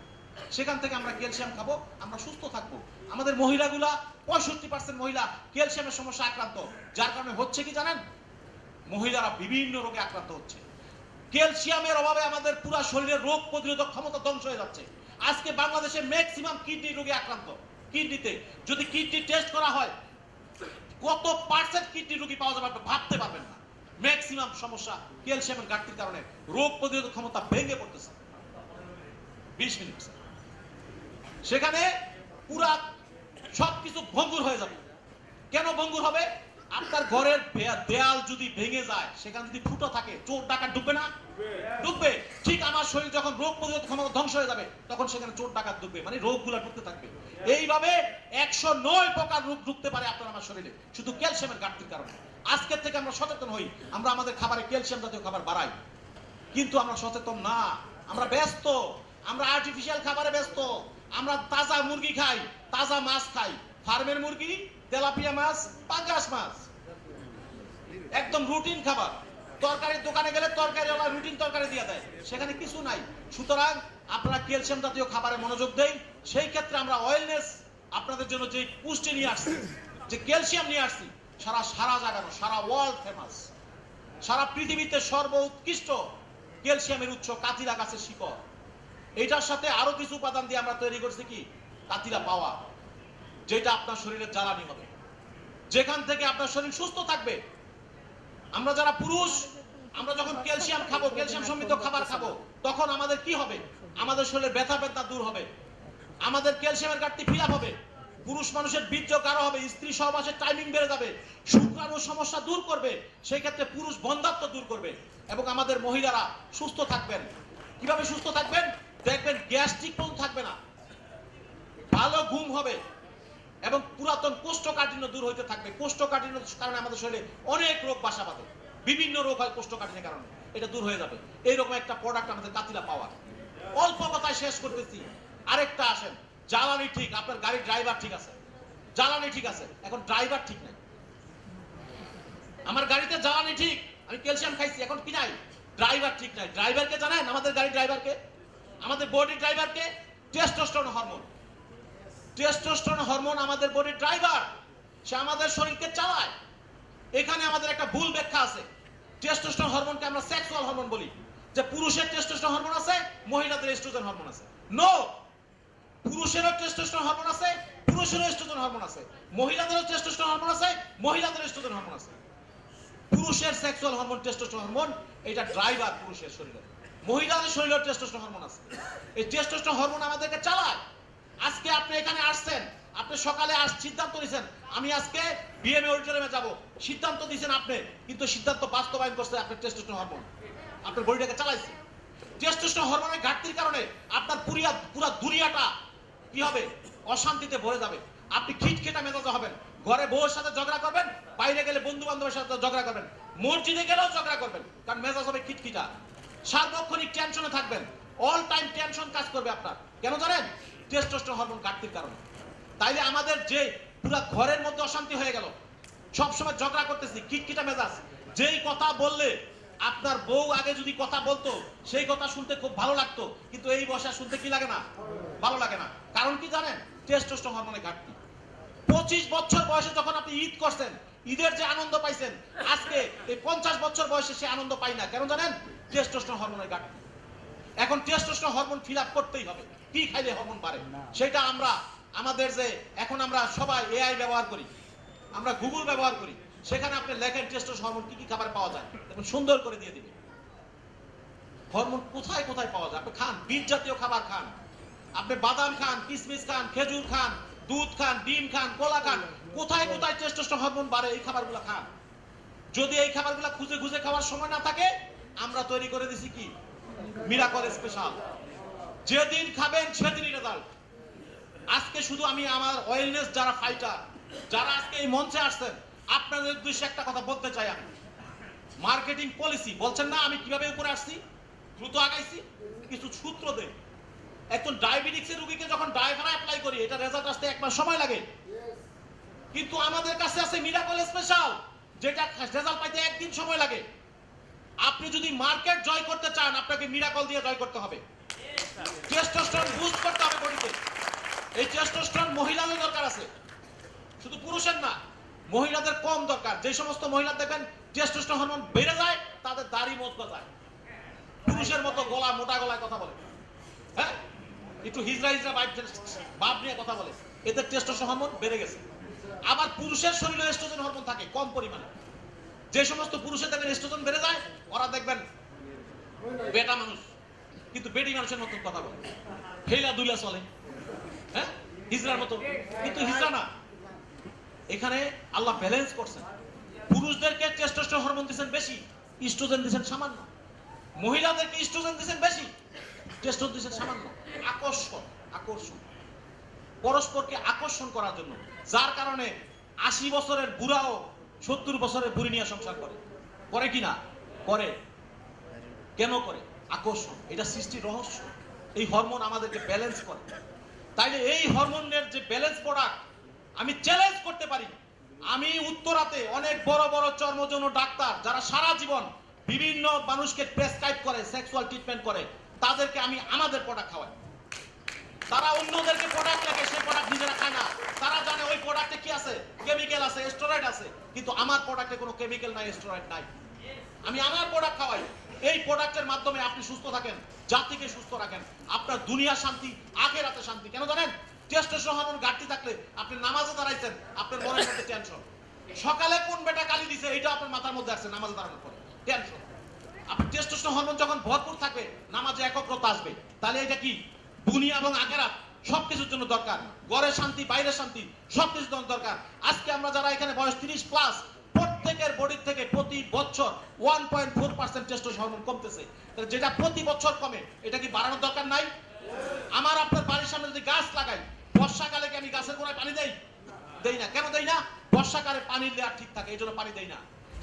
সেখান থেকে আমরা ক্যালসিয়াম খাবো, আমরা সুস্থ থাকবো। আমাদের মহিলাগুলা 65% মহিলা ক্যালসিয়ামের সমস্যা আক্রান্ত। যার কারণে হচ্ছে কি জানেন? মহিলারা বিভিন্ন রোগে আক্রান্ত হচ্ছে। ক্যালসিয়ামের অভাবে আমাদের পুরো শরীরের রোগ প্রতিরোধক ক্ষমতা ধ্বংস হয়ে যাচ্ছে। আজকে বাংলাদেশে ম্যাক্সিমাম কিডনি রোগে আক্রান্ত। কিডনিতে যদি কিডনি টেস্ট করা হয়, কত পার্সেন্ট কিডনি রোগী পাওয়া যাবে আপনি ভাবতে পারবেন না। ম্যাক্সিমাম সমস্যা ক্যালসিয়ামের ঘাটতির কারণে রোগ প্রতিরোধক ক্ষমতা ভেঙে পড়তেছে। 20 মিনিট সেখানে পুরা সবকিছু ভঙ্গুর হয়ে যাবে। কেন ভঙ্গুর হবে? আপনার ঘরের দেয়াল যদি ভেঙে যায়, সেখানে যদি ফুটো থাকে, চোর ডাকাত ঢুকবে না? ঢুকবে। ঠিক আমার শরীর যখন রোগ প্রতিরোধ ক্ষমতা ধ্বংস হয়ে যাবে, তখন সেখানে চোর ডাকাত ঢুকবে, মানে রোগগুলো ঢুকতে থাকবে। এইভাবে 109 প্রকার রোগ ঢুকতে পারে আপনার আমার শরীরে, শুধু ক্যালসিয়ামের ঘাটতির কারণে। আজকের থেকে আমরা সচেতন হই, আমরা আমাদের খাবারে ক্যালসিয়াম জাতীয় খাবার বাড়াই। কিন্তু আমরা সচেতন না, আমরা ব্যস্ত, আমরা আর্টিফিশিয়াল খাবারে ব্যস্ত। আমরা তাজা মুরগি খাই, তাজা মাছ খাই, ফার্মের মুরগি, তেলাপিয়া মাছ, পাঙ্গাস মাছ, একদম রুটিন খাবার। তরকারির দোকানে গেলে তরকারিওয়ালা রুটিন তরকারি দিয়ে দেয়, সেখানে কিছু নাই। সুতরাং আপনারা ক্যালসিয়াম জাতীয় খাবারে মনোযোগ দেন। সেই ক্ষেত্রে আমরা ওয়েলনেস আপনাদের জন্য যে পুষ্টি নিয়ে আসছি, যে ক্যালসিয়াম নিয়ে আসছি, সারা জায়গানো, সারা ওয়ার্ল্ড ফেমাস, সারা পৃথিবীতে সর্বোৎকৃষ্ট ক্যালসিয়ামের উৎস কাতিরা গাছের শিকড়। এটার সাথে আরো কিছু উপাদান দিয়ে আমরা তৈরি করছি কি কাতিরা পাওয়া, যেটা আপনার শরীরের জ্বালানি হবে, যেখান থেকে আপনার শরীর সুস্থ থাকবে। আমরা যারা পুরুষ, আমরা যখন ক্যালসিয়াম খাবো, ক্যালসিয়াম সমৃদ্ধ খাবার খাবো, তখন আমাদের কি হবে? আমাদের শরীরে ব্যথা ব্যথা দূর হবে, আমাদের ক্যালসিয়ামের ঘাটতি ফিল আপ হবে, পুরুষ মানুষের বীর্য গাঢ় হবে, স্ত্রী সহবাসের টাইমিং বেড়ে যাবে, শুক্রাণুর সমস্যা দূর করবে, সেই ক্ষেত্রে পুরুষ বন্ধ্যাত্ব দূর করবে, এবং আমাদের মহিলারা সুস্থ থাকবেন। কিভাবে সুস্থ থাকবেন? দেখবেন গ্যাস্ট্রিক প্রবলেম থাকবে না, ভালো ঘুম হবে, এবং পুরাতন কোষ্ঠকাঠিন্য দূর হইতে থাকবে। কোষ্ঠকাঠিন্যের কারণে আমাদের শরীরে অনেক রোগ বাসা বাঁধে, বিভিন্ন রোগ হয় কোষ্ঠকাঠিন্যের কারণে, এটা দূর হয়ে যাবে। এইরকম একটা প্রোডাক্ট আমাদের কাতিরা পাওয়ার। অল্প কথায় শেষ করতেছি, আরেকটা আসেন, জ্বালানি ঠিক, আপনার গাড়ির ড্রাইভার ঠিক আছে, জ্বালানি ঠিক আছে, এখন ড্রাইভার ঠিক নাই। আমার গাড়িতে জ্বালানি ঠিক, আমি ক্যালসিয়াম খাইছি, এখন কি নাই? ড্রাইভার ঠিক নাই। ড্রাইভারকে জানেন? আমাদের গাড়ির ড্রাইভারকে, আমাদের বডির ড্রাইভারকে টেস্টোস্টেরন হরমোন। টেস্টোস্টেরন হরমোন আমাদের বডির ড্রাইভার, সে আমাদের শরীরকে চালায়। এখানে আমাদের একটা ভুল ব্যাখ্যা আছে। টেস্টোস্টেরন হরমোনকে আমরা সেক্সুয়াল হরমোন বলি, যে পুরুষের টেস্টোস্টেরন হরমোন আছে, মহিলাদের এস্ট্রোজেন হরমোন আছে। নো, পুরুষেরও টেস্টোস্টেরন হরমোন আছে, পুরুষেরও এস্ট্রোজেন হরমোন আছে, মহিলাদেরও টেস্টোস্টেরন হরমোন আছে, মহিলাদের এস্ট্রোজেন হরমোন আছে। পুরুষের সেক্সুয়াল হরমোন টেস্টোস্টেরন হরমোন, এটা ড্রাইভার পুরুষের শরীরে। মহিলাদের শরীরে টেস্টোস্টেরন হরমোন আছে। এই টেস্টোস্টেরন হরমোন আমাদেরকে চালায়। আজকে আপনি এখানে আসছেন, আপনি সকালে আজ সিদ্ধান্ত নিয়েছেন আমি আজকে বিএমএ অডিটোরিয়ামে যাব, সিদ্ধান্ত দিয়েছেন আপনি, কিন্তু সিদ্ধান্ত বাস্তবায়ন করছে আপনার টেস্টোস্টেরন হরমোন, আপনার বডিটাকে চালাইছে। টেস্টোস্টেরন হরমোনের ঘাটতির কারণে আপনার পুরা দুনিয়াটা কি হবে, অশান্তিতে ভরে যাবে। আপনি খিটখিটা মেজাজে হবেন, ঘরে বউয়ের সাথে ঝগড়া করবেন, বাইরে গেলে বন্ধু বান্ধবের সাথে ঝগড়া করবেন, মসজিদে গেলেও ঝগড়া করবেন, কারণ মেজাজ হবে খিটখিটা। সার্বক্ষণিক টেনশনে থাকবেন, অল টাইম টেনশন কাজ করবে আপনার। কেন জানেন? টেস্টোস্টেরন হরমোন ঘাটতির কারণে। তাইলে আমাদের যে পুরা ঘরের মধ্যে অশান্তি হয়ে গেল, সব সময় ঝগড়া করতেছি, খিটখিটা মেজাজ। যেই কথা বললে আপনার বউ আগে যদি কথা বলতো সেই কথা শুনতে খুব ভালো লাগতো, কিন্তু এই বয়সে শুনতে কি লাগে না, ভালো লাগে না। কারণ কি জানেন? টেস্টোস্টেরন হরমোনের ঘাটতি। 25 বছর বয়সে যখন আপনি ঈদ করছেন, ঈদের যে আনন্দ পাইছেন, আজকে এই 50 বছর বয়সে সে আনন্দ পাই না। কেন জানেন? টেস্টোস্টেরন হরমোনের ঘাটতি। এখন টেস্টোস্টেরন হরমোন ফিল আপ করতেই হবে। কি খাইলে হরমোন বাড়ে সেটা আমরা আমাদের যে এখন আমরা সবাই এআই ব্যবহার করি, আমরা গুগল ব্যবহার করি, সেখানে আপনি লেখেন টেস্টোস্টেরন হরমোন কি কি খাবার পাওয়া যায়, এখন সুন্দর করে দিয়ে দিবে হরমোন কোথায় কোথায় পাওয়া যায়। আপনি খান, বীজ জাতীয় খাবার খান, আপনি বাদাম খান, কিশমিশ খান, খেজুর খান, দুধ খান, ডিম খান, কলা খান, কোথায় কোথায় টেস্টোস্টেরন হরমোন বাড়ে এই খাবারগুলো খান। যদি এই খাবারগুলো খুঁজে খুঁজে খাওয়ার সময় না থাকে, আমরা তৈরি করে দিছি কি মিরাকল স্পেশাল, যেদিন খাবেন সেদিনই রেজাল্ট। আজকে শুধু আমি আমার ওয়েলনেস যারা ফাইটার, যারা আজকে এই মঞ্চে আসছেন, আপনাদের উদ্দেশ্যে একটা কথা বলতে চাই। আমি মার্কেটিং পলিসি বলছেন না, আমি কিভাবে উপরে আসছি, দ্রুত আগাইছি, কিছু সূত্র দেই। একজন ডায়াবেটিক্সের রোগীকে যখন ডায়াফ্রা অ্যাপ্লাই করি, এটা রেজাল্ট আসতে 1 মাস সময় লাগে, কিন্তু আমাদের কাছে আছে মিরাকল স্পেশাল, যেটা রেজাল্ট পাইতে 1 দিন সময় লাগে। আপনি যদি মার্কেট জয় করতে চান, আপনাকে মিরাকল দিয়ে জয় করতে হবে। টেস্টোস্টেরন বুস্ট করতে হবে বডিতে। এই টেস্টোস্টেরন মহিলাদের দরকার আছে, শুধু পুরুষের না, মহিলাদের কম দরকার। যে সমস্ত মহিলা দেখবেন টেস্টোস্টেরন হরমোন বেড়ে যায়, তাদের দাড়ি মজবা যায়, পুরুষের মতো গলা মোটা গলায় কথা বলে, হ্যাঁ, একটু হিজরা হিজরা ভাব নিয়ে কথা বলে, এতে টেস্টোস্টেরন হরমোন বেড়ে গেছে। আবার পুরুষের শরীরে এস্ট্রোজেন হরমোন থাকে কম পরিমাণে। যে সমস্ত পুরুষের দেখবেন এস্ট্রোজেন বেড়ে যায়, ওরা দেখবেন বেটা মানুষ, কিন্তু বেটি মানুষের মতো কথা বলে, হেলা দুইলা চলে, হ্যাঁ, হিজরার মতো, কিন্তু হিজরা না। এখানে আল্লাহ ব্যালেন্স করছেন। পুরুষদেরকে টেস্টোস্টেরন হরমোন দিবেন বেশি, ইস্ট্রোজেন দিবেন সামান্য। মহিলাদেরকে ইস্ট্রোজেন দিবেন বেশি, টেস্টোস্টেরন দিবেন সামান্য। আকর্ষণ পরস্পরকে আকর্ষণ করার জন্য, যার কারণে 80 বছরের বুড়াও 70 বছরের বুড়ি নিয়ে সংসার করে কি না করে? কেন করে? আকর্ষণ, এটা সৃষ্টির রহস্য। এই হরমোন আমাদেরকে ব্যালেন্স করে। তাইলে এই হরমোনের যে ব্যালেন্স প্রোডাক্ট আমি চ্যালেঞ্জ করতে পারি। আমি উত্তরাতে অনেক বড় বড় চর্মযৌন ডাক্তার যারা সারা জীবন বিভিন্ন মানুষকে প্রেসক্রাইব করে, সেক্সুয়াল ট্রিটমেন্ট করে, তাদেরকে আমি আমাদের প্রোডাক্ট খাওয়াই। তারা অন্যদেরকে প্রোডাক্ট লেখে, সেই প্রোডাক্ট নিজেরা খায় না। তারা জানে ওই প্রোডাক্টে কি আছে, কেমিক্যাল আছে, স্টেরয়েড আছে, কিন্তু আমার প্রোডাক্টে কোনো কেমিক্যাল নাই, স্টেরয়েড নাই। আমি আমার প্রোডাক্ট খাওয়াই। এই প্রোডাক্টের মাধ্যমে আপনি সুস্থ থাকেন, জাতিকে সুস্থ রাখেন, আপনার দুনিয়া শান্তি, আখিরাতে শান্তি। কেন জানেন? টেস্টোস্টেরন হরমোন ঘাটতি থাকলে আপনি নামাজে দাঁড়াইছেন, আপনার মনের মধ্যে টেনশন। সকালে কোন বেটা গালি দিছে এটা আপনার মাথার মধ্যে আসছে, নামাজে দাঁড়ানোর পরে টেনশন। আপনার টেস্টোস্টেরন হরমোন যখন ভরপুর থাকবে, নামাজে একাগ্রতা আসবে। তাহলে এটা কি দুনিয়া এবং আখিরাত সবকিছুর জন্য দরকার। ঘরে শান্তি, বাইরে শান্তি, সবকিছুর জন্য দরকার। আজকে আমরা যারা এখানে বয়স 30 প্লাস, প্রত্যেকের বডি থেকে প্রতি বছর 1.4% টেস্টোস্টেরন হরমোন কমতেছে। যেটা প্রতি বছর কমে, এটা কি বাড়ানোর দরকার নাই? আমার আপনার বাড়ির সামনে যদি গাছ লাগাই, বর্ষাকালে কি আমি গাছের গোড়ায় পানি দেই না? কেন দেই না? বর্ষাকালে পানির লেয়ার ঠিক থাকে, এই জন্য পানি দেই না।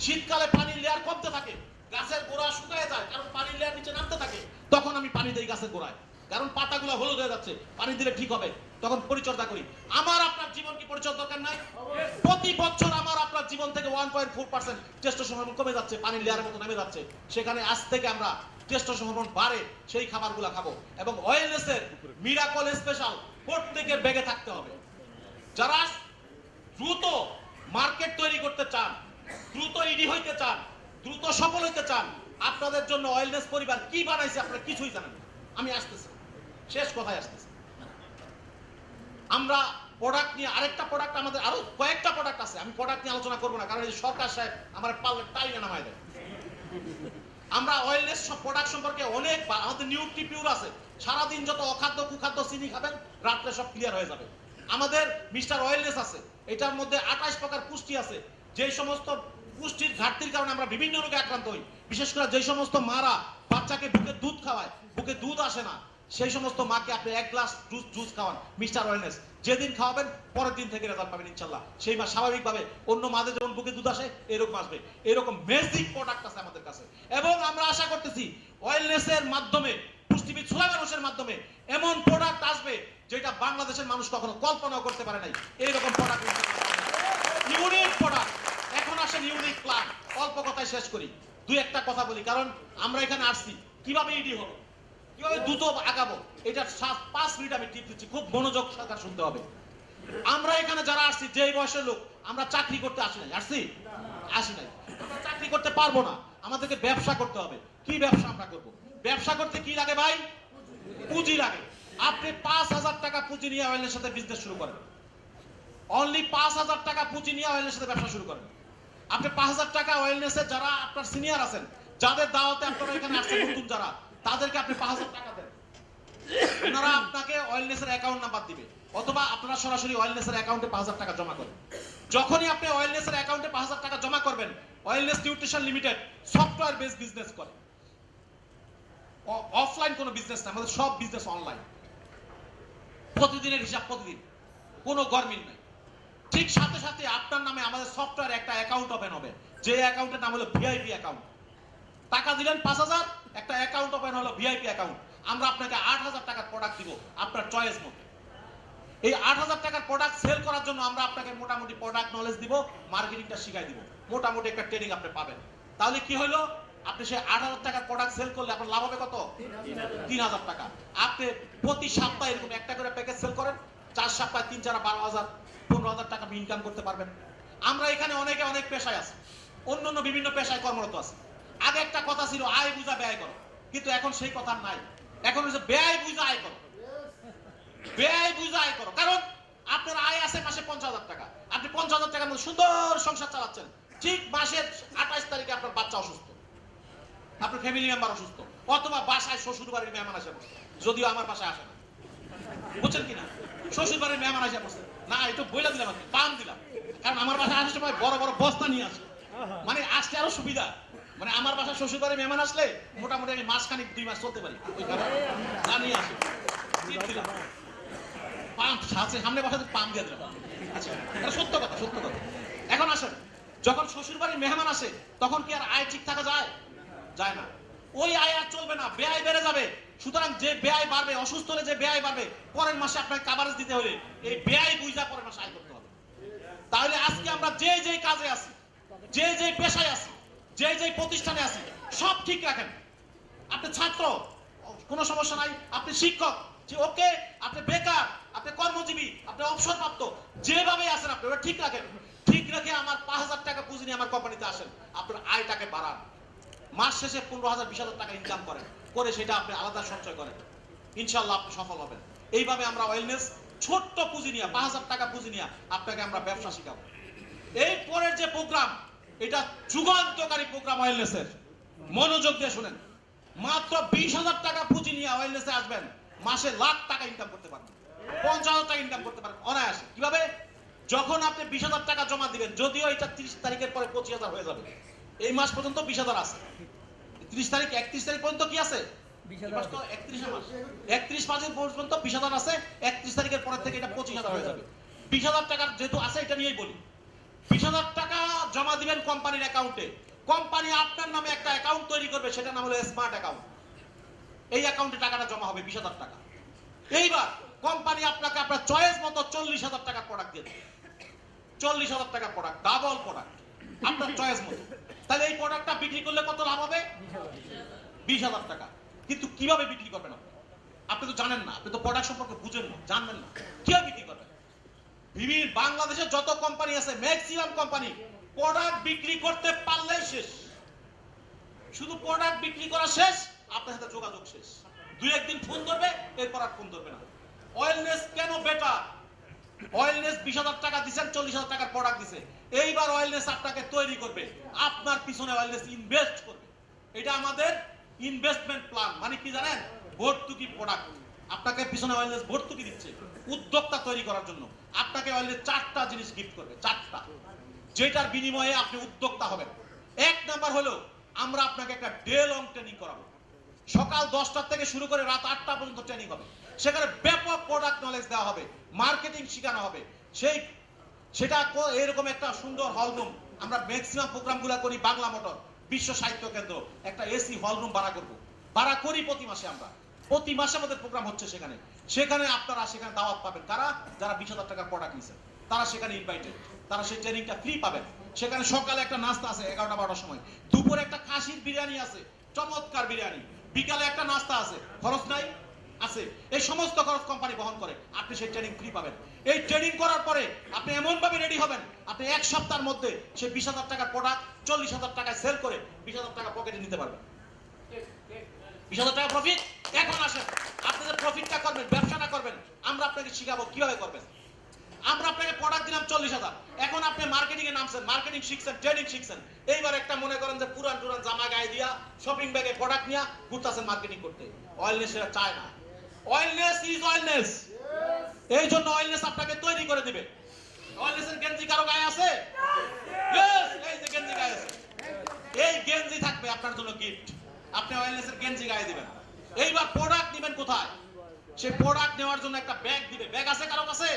শীতকালে পানির লেয়ার কমতে থাকে, গাছের গোড়া শুকিয়ে যায়, কারণ পানির লেয়ার নিচে নামতে থাকে, তখন আমি পানি দেই গাছের গোড়ায়, কারণ পাতাগুলো হলুদ হয়ে যাচ্ছে, পানি দিলে ঠিক হবে, তখন পরিচর্যা করি। আমার আপনার জীবন কি পরিচর্যা দরকার নাই? প্রতি বছর আমার আপনার জীবন থেকে 1.4% টেস্টোস্টেরন হরমোন কমে যাচ্ছে, পানির লেয়ারের মতো নেমে যাচ্ছে। সেখানে আজ থেকে আমরা টেস্টোস্টেরন হরমোন বাড়ে সেই খাবারগুলো খাবো, এবং ওয়েলনেসের মিরাকল স্পেশাল প্রত্যেকের ব্যাগে থাকতে হবে। যারা দ্রুত মার্কেট তৈরি করতে চান, দ্রুত ইডি হইতে চান, দ্রুত সফল হইতে চান, আপনাদের জন্য ওয়েলনেস পরিবার কি বানাইছে আপনারা কিছুই জানেন না। আমি আসতেছি, শেষ কথায় আসতেছি। আমরা প্রোডাক্ট নিয়ে আরেকটা প্রোডাক্ট, আমাদের আরো কয়েকটা প্রোডাক্ট আছে, আমি প্রোডাক্ট নিয়ে আলোচনা করবো না, কারণ এই সরকার সাহেব আমার পাল্লে টাইনা নামায় দেয়। আমরা ওয়েলনেস সব প্রোডাক্ট সম্পর্কে অনেক, আমাদের নিউট্রি পিউর আছে, সারাদিন যত অখাদ্য কুখাদ্য চিনি খাবেন, রাত্রে সব ক্লিয়ার হয়ে যাবে। আমাদের মিস্টার ওয়েলনেস আছে, এটার মধ্যে 28 প্রকার পুষ্টি আছে। যে সমস্ত পুষ্টির ঘাটতির কারণে আমরা বিভিন্ন রোগে আক্রান্ত হই, বিশেষ করে যে সমস্ত মারা বাচ্চাকে বুকে দুধ খাওয়ায়, বুকে দুধ আসে না, সেই সমস্ত মাকে আপনি 1 গ্লাস জুস খাওয়ান মিস্টার ওয়েলনেস, যেদিন খাওয়াবেন পরের দিন থেকে রেজাল্ট পাবেন ইনশাআল্লাহ। সেই মা স্বাভাবিকভাবে অন্য মাদের যেমন বুকে দুধ আসে এরকম আসবে। এরকম ম্যাজিক প্রোডাক্ট আছে আমাদের কাছে, এবং আমরা আশা করতেছি ওয়েলনেসের মাধ্যমে, পুষ্টিবিদ সোহেল মানুষের মাধ্যমে এমন প্রোডাক্ট আসবে যেটা বাংলাদেশের মানুষ কখনো কল্পনাও করতে পারে নাই। এইরকম প্রোডাক্ট, ইউনিক প্রোডাক্ট। এখন আসেন ইউনিক প্ল্যান। অল্প কথায় শেষ করি, দুই একটা কথা বলি, কারণ আমরা এখানে আসছি কিভাবে ইডি হবো, কিভাবে দ্রুত আগাবো, এটা 5 মিনিট আমি টিপ দিচ্ছি, খুব মনোযোগ সহকারে শুনতে হবে। আমরা এখানে যারা আসছি, যেই বয়সের লোক, আমরা চাকরি করতে আসি নাই, আসি নাই, আমরা চাকরি করতে পারবো না, আমাদেরকে ব্যবসা করতে হবে। কি ব্যবসা আমরা করব? ব্যবসা করতে কি লাগে ভাই? পুঁজি লাগে। আপনি 5,000 টাকা পুঁজি নিয়ে ওয়েলের সাথে বিজনেস শুরু করেন, অনলি 5,000 টাকা পুঁজি নিয়ে ওয়েলের সাথে ব্যবসা শুরু করেন। আপনি 5,000 টাকা ওয়েলনেসে যারা আপনার সিনিয়র আছেন, যাদের দাওয়াতে আপনারা এখানে আসছেন নতুন যারা, তাদেরকে আপনি 5,000 টাকা দেন, ওনারা আপনাকে ওয়েলনেসের অ্যাকাউন্ট নাম্বার দিবে, অথবা আপনারা সরাসরি ওয়েলনেসের অ্যাকাউন্টে 5,000 টাকা জমা করেন। যখনই আপনি ওয়েলনেসের অ্যাকাউন্টে 5,000 টাকা জমা করবেন, wellness nutrition limited software based business করে, অফলাইন কোনো বিজনেস না, আমাদের সব বিজনেস অনলাইন, প্রতিদিনের হিসাব প্রতিদিন, কোনো গরমিল নাই। ঠিক সাথে সাথে আপনার নামে আমাদের সফটওয়্যার একটা অ্যাকাউন্ট ওপেন হবে, যে অ্যাকাউন্টের নাম হলো ভিআইপি অ্যাকাউন্ট। টাকা দিলেন 5,000, একটা অ্যাকাউন্ট ওপেন হলো ভিআইপি অ্যাকাউন্ট। আমরা আপনাকে 8,000 টাকার প্রোডাক্ট দিব আপনার চয়েস মতো। এই 8,000 টাকার প্রোডাক্ট সেল করার জন্য আমরা আপনাকে মোটামুটি প্রোডাক্ট নলেজ দিব, মার্কেটিংটা শিখাই দিব, মোটামুটি একটা ট্রেনিং আপনি পাবেন। তাহলে কি হলো, আপনি সেই 8,000 টাকার প্রোডাক্ট সেল করলে আপনার লাভ হবে কত? 3,000 টাকা। আপনি প্রতি সপ্তাহে এরকম একটা করে প্যাকেজ সেল করেন, 4 সপ্তাহে 3, 4, 12,000, 15,000 টাকা ইনকাম করতে পারবেন। আমরা এখানে অনেকে অনেক পেশায় আছে, অন্য বিভিন্ন পেশায় কর্মরত আছে। আগে একটা কথা ছিল আয় বুঝা ব্যয় করো, কিন্তু এখন সেই কথা নাই। এখন হচ্ছে ব্যয় বুঝা আয় করো, ব্যয় বুঝা আয় করো। কারণ আপনার আয় আছে মাসে 50,000 টাকা, আপনি 50,000 টাকার মধ্যে সুন্দর সংসার চালাচ্ছেন। ঠিক মাসের 28 তারিখে আপনার বাচ্চা অসুস্থ, আপনার ফ্যামিলি মেম্বার অসুস্থ, অথবা বাসায় শ্বশুর বাড়ির মেহমান আসে বসে, যদিও আমার বাসায় আসে না, বুঝছেন কিনা? শ্বশুর বাড়ির মেহমান আসে বসে না, একটু বইলা দিলাম, পান দিলাম, কারণ আমার বাসায় আসার সময় বড় বড় বস্তা নিয়ে আসে, মানে আসতে আরো সুবিধা। মানে আমার বাসায় শ্বশুর বাড়ির মেহমান আসলে মোটামুটি আমি মাসখানিক 2 মাস চলতে পারি, ওই খাবার নিয়ে আসে দিলাম, পাম্প সাথে সামনে বাসাতে পাম্প দিয়ে দিলাম। আচ্ছা, এটা সত্য কথা, সত্য কথা। এখন আসেন, যখন শ্বশুর বাড়ির মেহমান আসে, তখন কি আর আয় ঠিক থাকা যায়? যায় না। ওই আয় আর চলবে না, ব্যয় বেড়ে যাবে। সুতরাং যে ব্যয় বাড়বে, অসুস্থ হলে যে ব্যয় বাড়বে, পরের মাসে আপনাকে কভারেজ দিতে হলে এই ব্যয় বুঝা পরের মাসে আয় করতে হবে। তাহলে আজকে আমরা যে কাজে আছি, যে পেশায় আছি, যে প্রতিষ্ঠানে আছি, সব ঠিক রাখেন। আপনি ছাত্র, কোনো সমস্যা নাই, আপনি শিক্ষক, যে ওকে, আপনি বেকার, আপনি কর্মজীবী, আপনি অবসরপ্রাপ্ত, যেভাবে আছেন আপনি ওটা ঠিক রাখেন। ঠিক রেখে আমার 5,000 টাকা পুঁজি নিয়ে আমার কোম্পানিতে আসেন, আপনার আয়টাকে বাড়ান। মাস শেষে 15,000, 20,000 টাকা ইনকাম করেন, করে সেটা আপনি আলাদা সঞ্চয় করেন, ইনশাআল্লাহ আপনি সফল হবেন। এইভাবে আমরা ওয়েলনেস ছোট্ট পুঁজি নিয়ে, 5,000 টাকা পুঁজি নিয়ে আপনাকে আমরা ব্যবসা শিখাবো। এই পরের যে প্রোগ্রাম, এটা যুগান্তকারী প্রোগ্রাম ওয়েলনেসের, মনোযোগ দিয়ে শুনেন। মাত্র 20,000 টাকা পুঁজি নিয়ে ওয়েলনেসে আসবেন, মাসে লাখ টাকা ইনকাম করতে পারবেন, 50,000 টাকা ইনকাম করতে পারবেন অনায়াসে। কিভাবে? যখন আপনি 20,000 টাকা জমা দিবেন, যদিও এটা 30 তারিখের পরে 25,000 হয়ে যাবে, এই মাস পর্যন্ত 20,000 আছে, 30 তারিখ 31 তারিখ পর্যন্ত কি আছে? 31 মাসের পর্যন্ত 20,000 আছে, 31 তারিখের পরের থেকে এটা 25,000 হয়ে যাবে। 20,000 টাকার যেহেতু আছে, এটা নিয়েই বলি। 20,000 টাকা জমা দিবেন কোম্পানির অ্যাকাউন্টে, কোম্পানি আপনার নামে একটা অ্যাকাউন্ট তৈরি করবে, সেটা নাম হলো স্মার্ট অ্যাকাউন্ট। এই অ্যাকাউন্টে টাকাটা জমা হবে 20,000 টাকা। এইবার কোম্পানি আপনাকে আপনার চয়েস মতো 40,000 টাকার প্রোডাক্ট দিয়ে দেবে, 40,000 টাকার প্রোডাক্ট, ডাবল প্রোডাক্ট আপনার চয়েস মতো। তাহলে এই প্রোডাক্টটা বিক্রি করলে কত লাভ হবে? 20,000 টাকা। কিন্তু কিভাবে বিক্রি করবেন আপনি তো জানেন না, আপনি তো প্রোডাক্ট সম্পর্কে বুঝেন না, জানবেন না, কিভাবে বিক্রি করবেন? বিভিন্ন বাংলাদেশের যত কোম্পানি আছে, ম্যাক্সিমাম কোম্পানি প্রোডাক্ট বিক্রি করতে পারলেই শেষ, শুধু প্রোডাক্ট বিক্রি করা শেষ, আপনার সাথে যোগাযোগ শেষ, 2-1 দিন ফোন ধরবে, এরপর আর ফোন ধরবে না। ওয়েলনেস কেন বেটার? ওয়েলনেস 20,000 টাকা দিচ্ছেন, 40,000 টাকার প্রোডাক্ট দিছে, এইবার ওয়েলনেস আপনাকে তৈরি করবে, আপনার পিছনে ওয়েলনেস ইনভেস্ট করবে। এটা আমাদের ইনভেস্টমেন্ট প্ল্যান। মানে কি জানেন? ভর্তুকি প্রোডাক্ট, আপনাকে পিছনে ওয়েলনেস ভর্তুকি দিচ্ছে উদ্যোক্তা তৈরি করার জন্য। আপনাকে ওয়েলনেস 4টা জিনিস গিফট করবে, 4টা, যেটার বিনিময়ে আপনি উদ্যোক্তা হবেন। এক নাম্বার হলো আমরা আপনাকে একটা ডে লং ট্রেনিং করাবো। সকাল 10টা থেকে শুরু করে রাত 8টা পর্যন্ত ট্রেনিং হবে। সেখানে ব্যাপক প্রোডাক্ট নলেজ দেওয়া হবে, মার্কেটিং শেখানো হবে। সেটা এরকম একটা সুন্দর হল রুম, আমরা ম্যাক্সিমাম প্রোগ্রামগুলো করি বাংলা মোটর, বিশ্ব সাহিত্য কেন্দ্র, একটা এসি হল রুম ভাড়া করি প্রতি মাসে। আমরা প্রতি মাসে আমাদের প্রোগ্রাম হচ্ছে সেখানে আপনারা সেখানে দাওয়াত পাবেন। কারা? যারা 20,000 টাকার প্রোডাক্ট নিছেন তারা সেখানে ইনভাইটেড, তারা সেই ট্রেনিংটা ফ্রি পাবেন। সেখানে সকালে একটা নাস্তা আছে 11টা-12টার সময়, দুপুরে একটা খাসির বিরিয়ানি আছে, চমৎকার বিরিয়ানি, বিকালে একটা নাস্তা আছে, খরচ নাই আছে, এই সমস্ত খরচ কোম্পানি বহন করে। আপনি সেই ট্রেনিং ফ্রি পাবেন। এই ট্রেনিং করার পরে আপনি এমন ভাবে রেডি হবেন, আপনি 1 সপ্তাহের মধ্যে সেই 20,000 টাকার প্রোডাক্ট 40,000 টাকায় সেল করে 20,000 টাকা পকেটে নিতে পারবেন। 20,000 টাকা প্রফিট। এখন আসেন, আপনি যে প্রফিটটা করবেন, ব্যবসাটা করবেন, আমরা আপনাকে শিখাবো কিভাবে করবেন। আমরা আপনাকে প্রোডাক্ট দিলাম 40,000, এখন আপনি মার্কেটিং এ নামছেন, মার্কেটিং শিখছেন, ট্রেনিং শিখছেন। এইবার একটা মনে করেন যে পুরান জামা গায়ে দিয়া শপিং ব্যাগে প্রোডাক্ট নিয়া ঘুরতেছেন মার্কেটিং করতে। ওয়েলনেস সেটা চায় না। Wellness is wellness. এই জন্য ওয়েলনেস আপনাকে তৈরি করে দিবে। ওয়েলনেসের গেঞ্জি কারো গায়ে আছে? ইয়েস, এই যে গেঞ্জি গায়ে আছে, এই গেঞ্জি থাকবে আপনার জন্য গিফট। আপনি ওয়েলনেসের গেঞ্জি গায়ে দিবেন। এইবার প্রোডাক্ট নেবেন কোথায়? সেই প্রোডাক্ট নেওয়ার জন্য একটা ব্যাগ দিবে। ব্যাগ আছে কারো কাছে?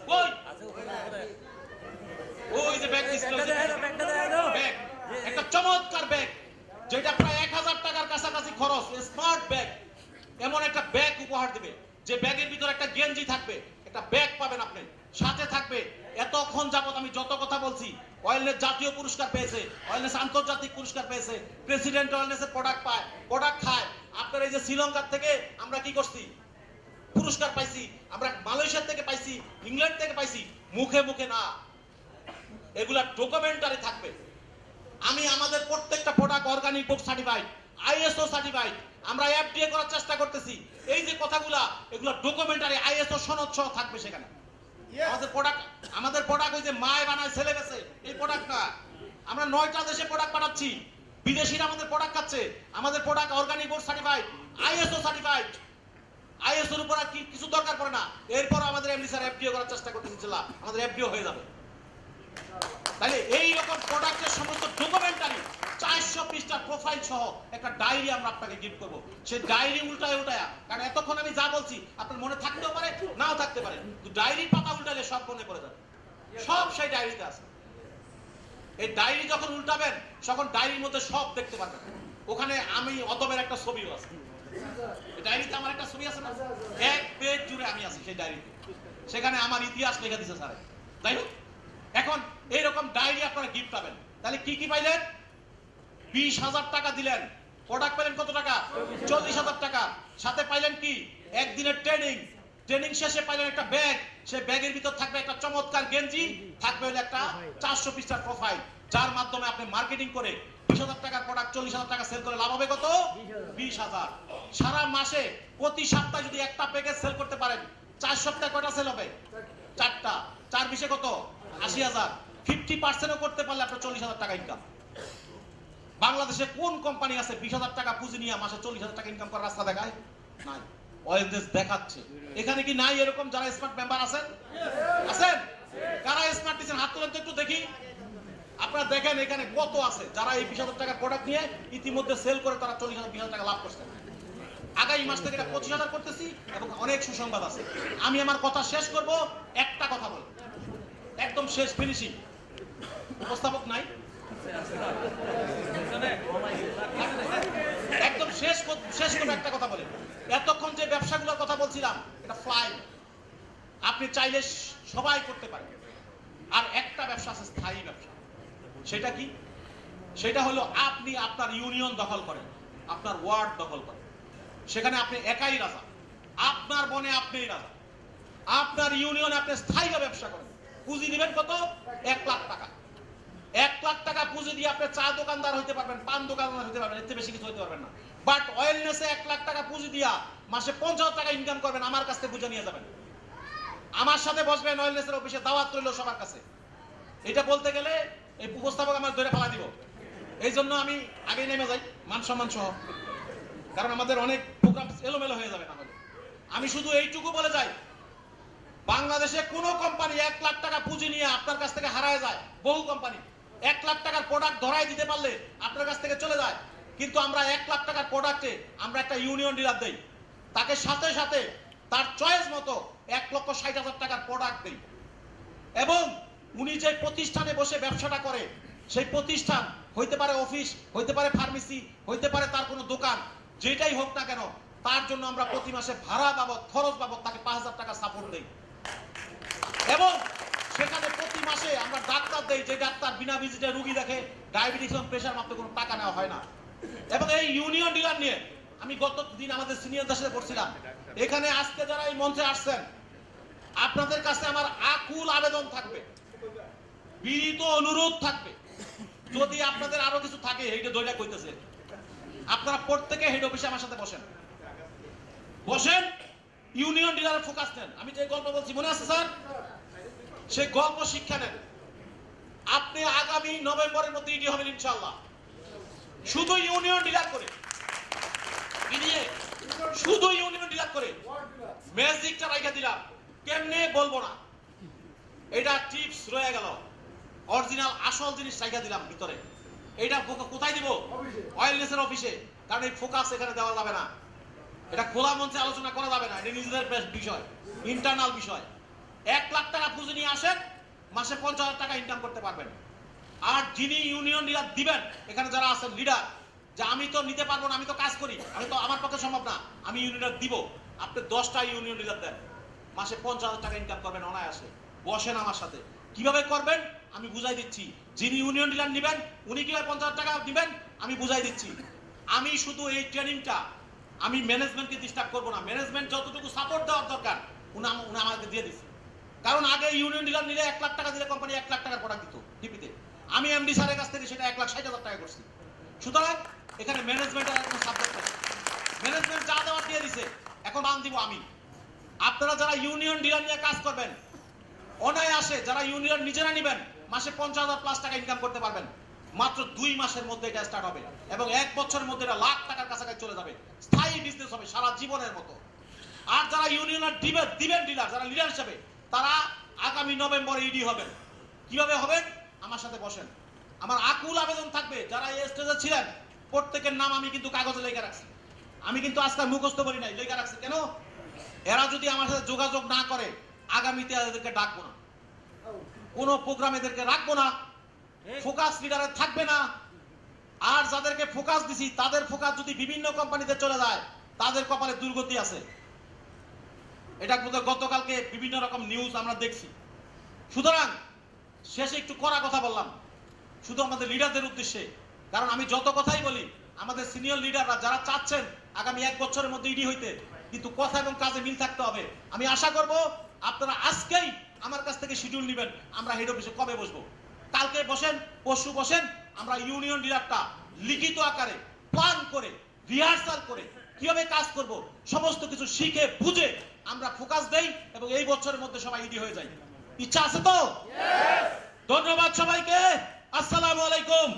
কই? ওই যে ব্যাগ দিছিল, ব্যাগ, একটা চমৎকার ব্যাগ, যেটা প্রায় 1,000 টাকার কাছাকাছি খরচ, স্মার্ট ব্যাগ। এমন একটা ব্যাগ উপহার দিবে, যে ব্যাগের ভিতরে একটা গেঞ্জি থাকবে, একটা ব্যাগ পাবেন আপনি, সাথে থাকবে। এতক্ষণ যাবত আমি যত কথা বলছি, ওয়েলনেস জাতীয় পুরস্কার পেয়েছে, ওয়েলনেস আন্তর্জাতিক পুরস্কার পেয়েছে, প্রেসিডেন্ট ওয়েলনেসের প্রোডাক্ট পায়, প্রোডাক্ট খায়। আপনার এই যে শ্রীলঙ্কার থেকে আমরা কি করছি, পুরস্কার পাইছি, আমরা মালয়েশিয়া থেকে পাইছি, ইংল্যান্ড থেকে পাইছি, মুখে মুখে না, এগুলা ডকুমেন্টারি থাকবে। আমি আমাদের প্রত্যেকটা প্রোডাক্ট অর্গানিক বুক সার্টিফাইড, আইএসও সার্টিফাইড, আমরা এফডিএ করার চেষ্টা করতেছি। এই যে কথাগুলা, এগুলা ডকুমেন্টারি আইএসও সনদ সহ থাকবে সেখানে। আমাদের প্রোডাক্ট ওই যে মায় বানায় ছেলে বেছে, এই প্রোডাক্ট না। আমরা 9টা দেশে প্রোডাক্ট পাঠাচ্ছি, বিদেশিরা আমাদের প্রোডাক্ট খাচ্ছে। আমাদের product organic board certified, ISO certified. আইএসওর উপর আর কিছু দরকার পড়ে না। এরপর আমাদের এমডি স্যার এফডিও করার চেষ্টা করতেছি, আমাদের এফডিও হয়ে যাবে। তাহলে এই রকম প্রোডাক্টের সমস্ত ডকুমেন্টারি 400 পৃষ্ঠার প্রোফাইল সহ একটা ডায়েরি আমরা আপনাকে গিফট করব। সেই ডায়েরি উল্টায়, কারণ এতক্ষণ আমি যা বলছি আপনার মনে থাকতেও পারে, নাও থাকতে পারে, কিন্তু ডায়েরির পাতা উল্টালে সব মনে পড়ে যাবে, সব সেই ডায়েরিতে আছে। এই ডায়েরি যখন উল্টাবেন, তখন ডায়েরির মধ্যে সব দেখতে পারবেন। ওখানে আমি অদমের একটা ছবিও আছে, ডায়েরিতে আমার একটা ছবি আছে না, 1 পেজ জুড়ে আমি আছি সেই ডায়েরিতে। সেখানে আমার ইতিহাস লেখা দিয়েছে স্যার। যাই হোক, এখন এইরকম ডায়েরি আপনারা গিফট পাবেন। তাহলে কি কি পাইলেন? 20,000 টাকা দিলেন, প্রোডাক্ট পেলেন কত টাকা? 40,000 টাকা। সাথে পাইলেন কি? একদিনের ট্রেনিং শেষে পাইলেন একটা ব্যাগ। সেই ব্যাগের ভিতর থাকবে একটা চমৎকার গেঞ্জি, থাকবে হলো একটা 400 পৃষ্ঠার প্রোফাইল, যার মাধ্যমে আপনি মার্কেটিং করে 20,000 টাকার প্রোডাক্ট 40,000 টাকা সেল করে লাভ হবে কত? 20,000। সারা মাসে প্রতি সপ্তাহে যদি একটা প্যাকেজ সেল করতে পারেন, 4 সপ্তাহে কয়টা সেল হবে? 4টা। 4 বিশে কত? 80,000। 50%ও করতে পারলে আপনার 40,000 টাকা ইনকাম। বাংলাদেশে কোন কোম্পানি আছে 20,000 টাকা পুঁজি নিয়ে মাসে 40,000 টাকা ইনকাম করার রাস্তা দেখায়? নাই। ওয়েলনেস দেখাচ্ছে। এখানে কি নাই এরকম যারা স্মার্ট মেম্বার আছেন? আছেন? কারা স্মার্ট দিচ্ছেন হাত তুলেন তো একটু দেখি। আপনারা দেখেন এখানে কত আছে যারা এই 20,000 টাকার প্রোডাক্ট নিয়ে ইতিমধ্যে সেল করে তারা 40,000 20,000 টাকা লাভ করছে। আগামী মাস থেকে এটা 25,000 করতেছি এবং অনেক সুসংবাদ আছে। আমি আমার কথা শেষ করব একটা কথা বলে, একদম শেষ, ফিনিশিং। উপস্থাপক নাই, একদম শেষ করবো একটা কথা বলে। এতক্ষণ যে ব্যবসাগুলোর কথা বলছিলাম, এটা ফ্লাই, আপনি চাইলে সবাই করতে পারেন। আর একটা ব্যবসা আছে স্থায়ী ব্যবসা। সেটা কি? সেটা হলো আপনি আপনার ইউনিয়ন দখল করেন, আপনার ওয়ার্ড দখল করেন, সেখানে আপনি একাই রাজা, আপনার বনে আপনিই রাজা, আপনার ইউনিয়নে আপনি স্থায়ী ব্যবসা করেন। পুঁজি দিবেন কত? 1 লাখ টাকা। 1 লাখ টাকা পুঁজি দিয়ে আপনি চা দোকানদার হইতে পারবেন, পান দোকানদার হইতে পারবেন, এর চেয়ে বেশি কিছু হইতে পারবেন না। বাট ওয়েলনেসে 1 লাখ টাকা পুঁজি দিয়া মাসে 50,000 টাকা ইনকাম করবেন, আমার কাছ থেকে বুঝে নিয়ে যাবেন। আমার সাথে বসবেন, ওয়েলনেসের অফিসে দাওয়াত রইল সবার কাছে। এটা বলতে গেলে এই উপস্থাপক আমার ধরে ফেলা দিব। এই জন্য আমি আগে নেমে যাই মান সম্মান সহ, কারণ আমাদের অনেক প্রোগ্রাম এলোমেলো হয়ে যাবে না হলে। আমি শুধু এইটুকু বলে যাই, বাংলাদেশে কোনো কোম্পানি 1 লাখ টাকা পুঁজি নিয়ে আপনার কাছ থেকে হারায় যায়। বহু কোম্পানি 1 লাখ টাকার প্রোডাক্ট ধরাই দিতে পারলে আপনার কাছ থেকে চলে যায়, কিন্তু আমরা 1 লাখ টাকার প্রোডাক্টে আমরা একটা ইউনিয়ন ডিলার দেই, তাকে সাথে সাথে তার চয়েস মতো 1,60,000 টাকার প্রোডাক্ট দেই। এবং উনি যে প্রতিষ্ঠানে বসে ব্যবসাটা করে, সেই প্রতিষ্ঠান হইতে পারে অফিস, হইতে পারে ফার্মেসি, হইতে পারে তার কোনো দোকান, যেটাই হোক না কেন, তার জন্য আমরা প্রতি মাসে ভাড়া বাবদ, খরচ বাবদ তাকে 5,000 টাকা সাপোর্ট দেই। এবং সেখানে প্রতি মাসে আমরা ডাক্তার দেই, যে ডাক্তার বিনা ভিজিটে রোগী দেখে, ডায়াবেটিস এবং প্রেশার মাপতে কোনো টাকা নেওয়া হয় না। এবং এই ইউনিয়ন ডিলার নিয়ে আমি গত দিন আমাদের সিনিয়রদের সাথে করছিলাম। এখানে আজকে যারা এই মঞ্চে আসছেন, আপনাদের কাছে আমার আকুল আবেদন থাকবে, বিনীত অনুরোধ থাকবে, যদি আপনাদের আরো কিছু থাকে, এইটা দইটা কইতেছে, আপনারা প্রত্যেকে হেড অফিসে আমার সাথে বসেন, ইউনিয়ন ডিলারের ফোকাস নেন। আমি যে গল্প বলছি মনে আছে স্যার, সেই গল্প শিক্ষা নেন। আপনি আগামী নভেম্বরের মধ্যে ইডি হবেন ইনশাআল্লাহ। শুধু ইউনিয়ন ডিলার করে শুধু ইউনিয়ন ডিলার করে ম্যাজিকটা রাইখা দিলাম, কেমনে বলবো না, এটা টিপস রয়ে গেল। অরিজিনাল আসল জিনিস রাইখা দিলাম ভিতরে। এটা কোথায় দিব? ওয়েলনেসের অফিসে। কারণ এই ফোকাস এখানে দেওয়া যাবে না, এটা খোলা মঞ্চে আলোচনা করা যাবে না, এটা নিজেদের বিষয়, ইন্টারনাল বিষয়। 1 লাখ টাকা পুঁজি নিয়ে আসেন, মাসে 50,000 টাকা ইনকাম করতে পারবেন। আর যিনি ইউনিয়ন ডিলার দিবেন, এখানে যারা আছেন লিডার, যে আমি তো নিতে পারবো না, আমি তো কাজ করি, আমি তো আমার পক্ষে সম্ভব না, আমি ইউনিয়ন দিব, আপনি 10টা ইউনিয়ন ডিলার দেন, মাসে 50,000 টাকা ইনকাম করবেন অনায়াসে। বসেন আমার সাথে, কিভাবে করবেন আমি বুঝাই দিচ্ছি। যিনি ইউনিয়ন ডিলার নিবেন উনি কিভাবে 50,000 টাকা দিবেন আমি বুঝাই দিচ্ছি। আমি শুধু এই ট্রেনিংটা আমি ম্যানেজমেন্টকে ডিস্টার্ব করবো না, ম্যানেজমেন্ট যতটুকু সাপোর্ট দেওয়ার দরকার উনি আমাকে দিয়ে দিচ্ছে। কারণ আগে ইউনিয়ন ডিলার নিলে 1 লাখ টাকা দিলে কোম্পানি 1 লাখ টাকার প্রোডাক্ট দিত টিপিতে, আমি এমডি স্যারের কাছ থেকে সেটা 1,60,000 টাকা করছি। সুতরাং এখানে ম্যানেজমেন্টের কোনো সাবজেক্ট নেই, ম্যানেজমেন্ট যা দেওয়ার দিয়ে দিছে, এখন মান দিব আমি। আপনারা যারা ইউনিয়ন ডিলার নিয়ে কাজ করবেন, অনায়াসে যারা ইউনিয়ন নিজেরা নেবেন, মাসে 50,000 প্লাস টাকা ইনকাম করতে পারবেন। মাত্র 2 মাসের মধ্যে এটা স্টার্ট হবে এবং 1 বছরের মধ্যে এটা লাখ টাকার কাছাকাছি চলে যাবে, স্থায়ী বিজনেস হবে সারা জীবনের মতো। আর যারা ইউনিয়নের দিবেন ডিলার, যারা লিডার হিসেবে, তারা আগামী নভেম্বরে ইডি হবেন। কিভাবে হবেন আমার সাথে বসেন। আমার আকুল আবেদন থাকবে, যারা এই স্টেজে ছিলেন প্রত্যেকের নাম আমি কিন্তু কাগজে লেখা রাখছি, আমি কিন্তু আজকে মুখস্থ করি নাই, লেখা রাখছি। কেন? এরা যদি আমার সাথে যোগাযোগ না করে, আগামীতে এদেরকে ডাকবো না, কোনো প্রোগ্রাম এদেরকে রাখবো না, ফোকাস লিডারে থাকবে না। আর যাদেরকে ফোকাস দিছি তাদের ফোকাস যদি বিভিন্ন কোম্পানিতে চলে যায়, তাদের কপালে দুর্গতি আছে। এটা গতকালকে বিভিন্ন রকম নিউজ আমরা দেখছি। সুতরাং শেষে একটু কড়া কথা বললাম, শুধু আমাদের লিডারদের উদ্দেশ্যে। কারণ আমি যত কথাই বলি, আমাদের সিনিয়র লিডাররা যারা চাচ্ছেন আগামী 1 বছরের মধ্যে ইডি হইতে, কিন্তু কথা এবং কাজে মিল থাকতে হবে। আমি আশা করব আপনারা আজকেই আমার কাছ থেকে শিডিউল নেবেন, আমরা হেড অফিসে কবে বসবো, কালকে বসেন, পরশু বসেন, আমরা ইউনিয়ন ডিলারটা লিখিত আকারে প্ল্যান করে, রিহার্সাল করে কিভাবে কাজ করব, সমস্ত কিছু শিখে বুঝে আমরা ফোকাস দেই এবং এই বছরের মধ্যে সবাই ইডি হয়ে যায়। ইচ্ছা আছে তো? ধন্যবাদ সবাইকে। আসসালামু আলাইকুম।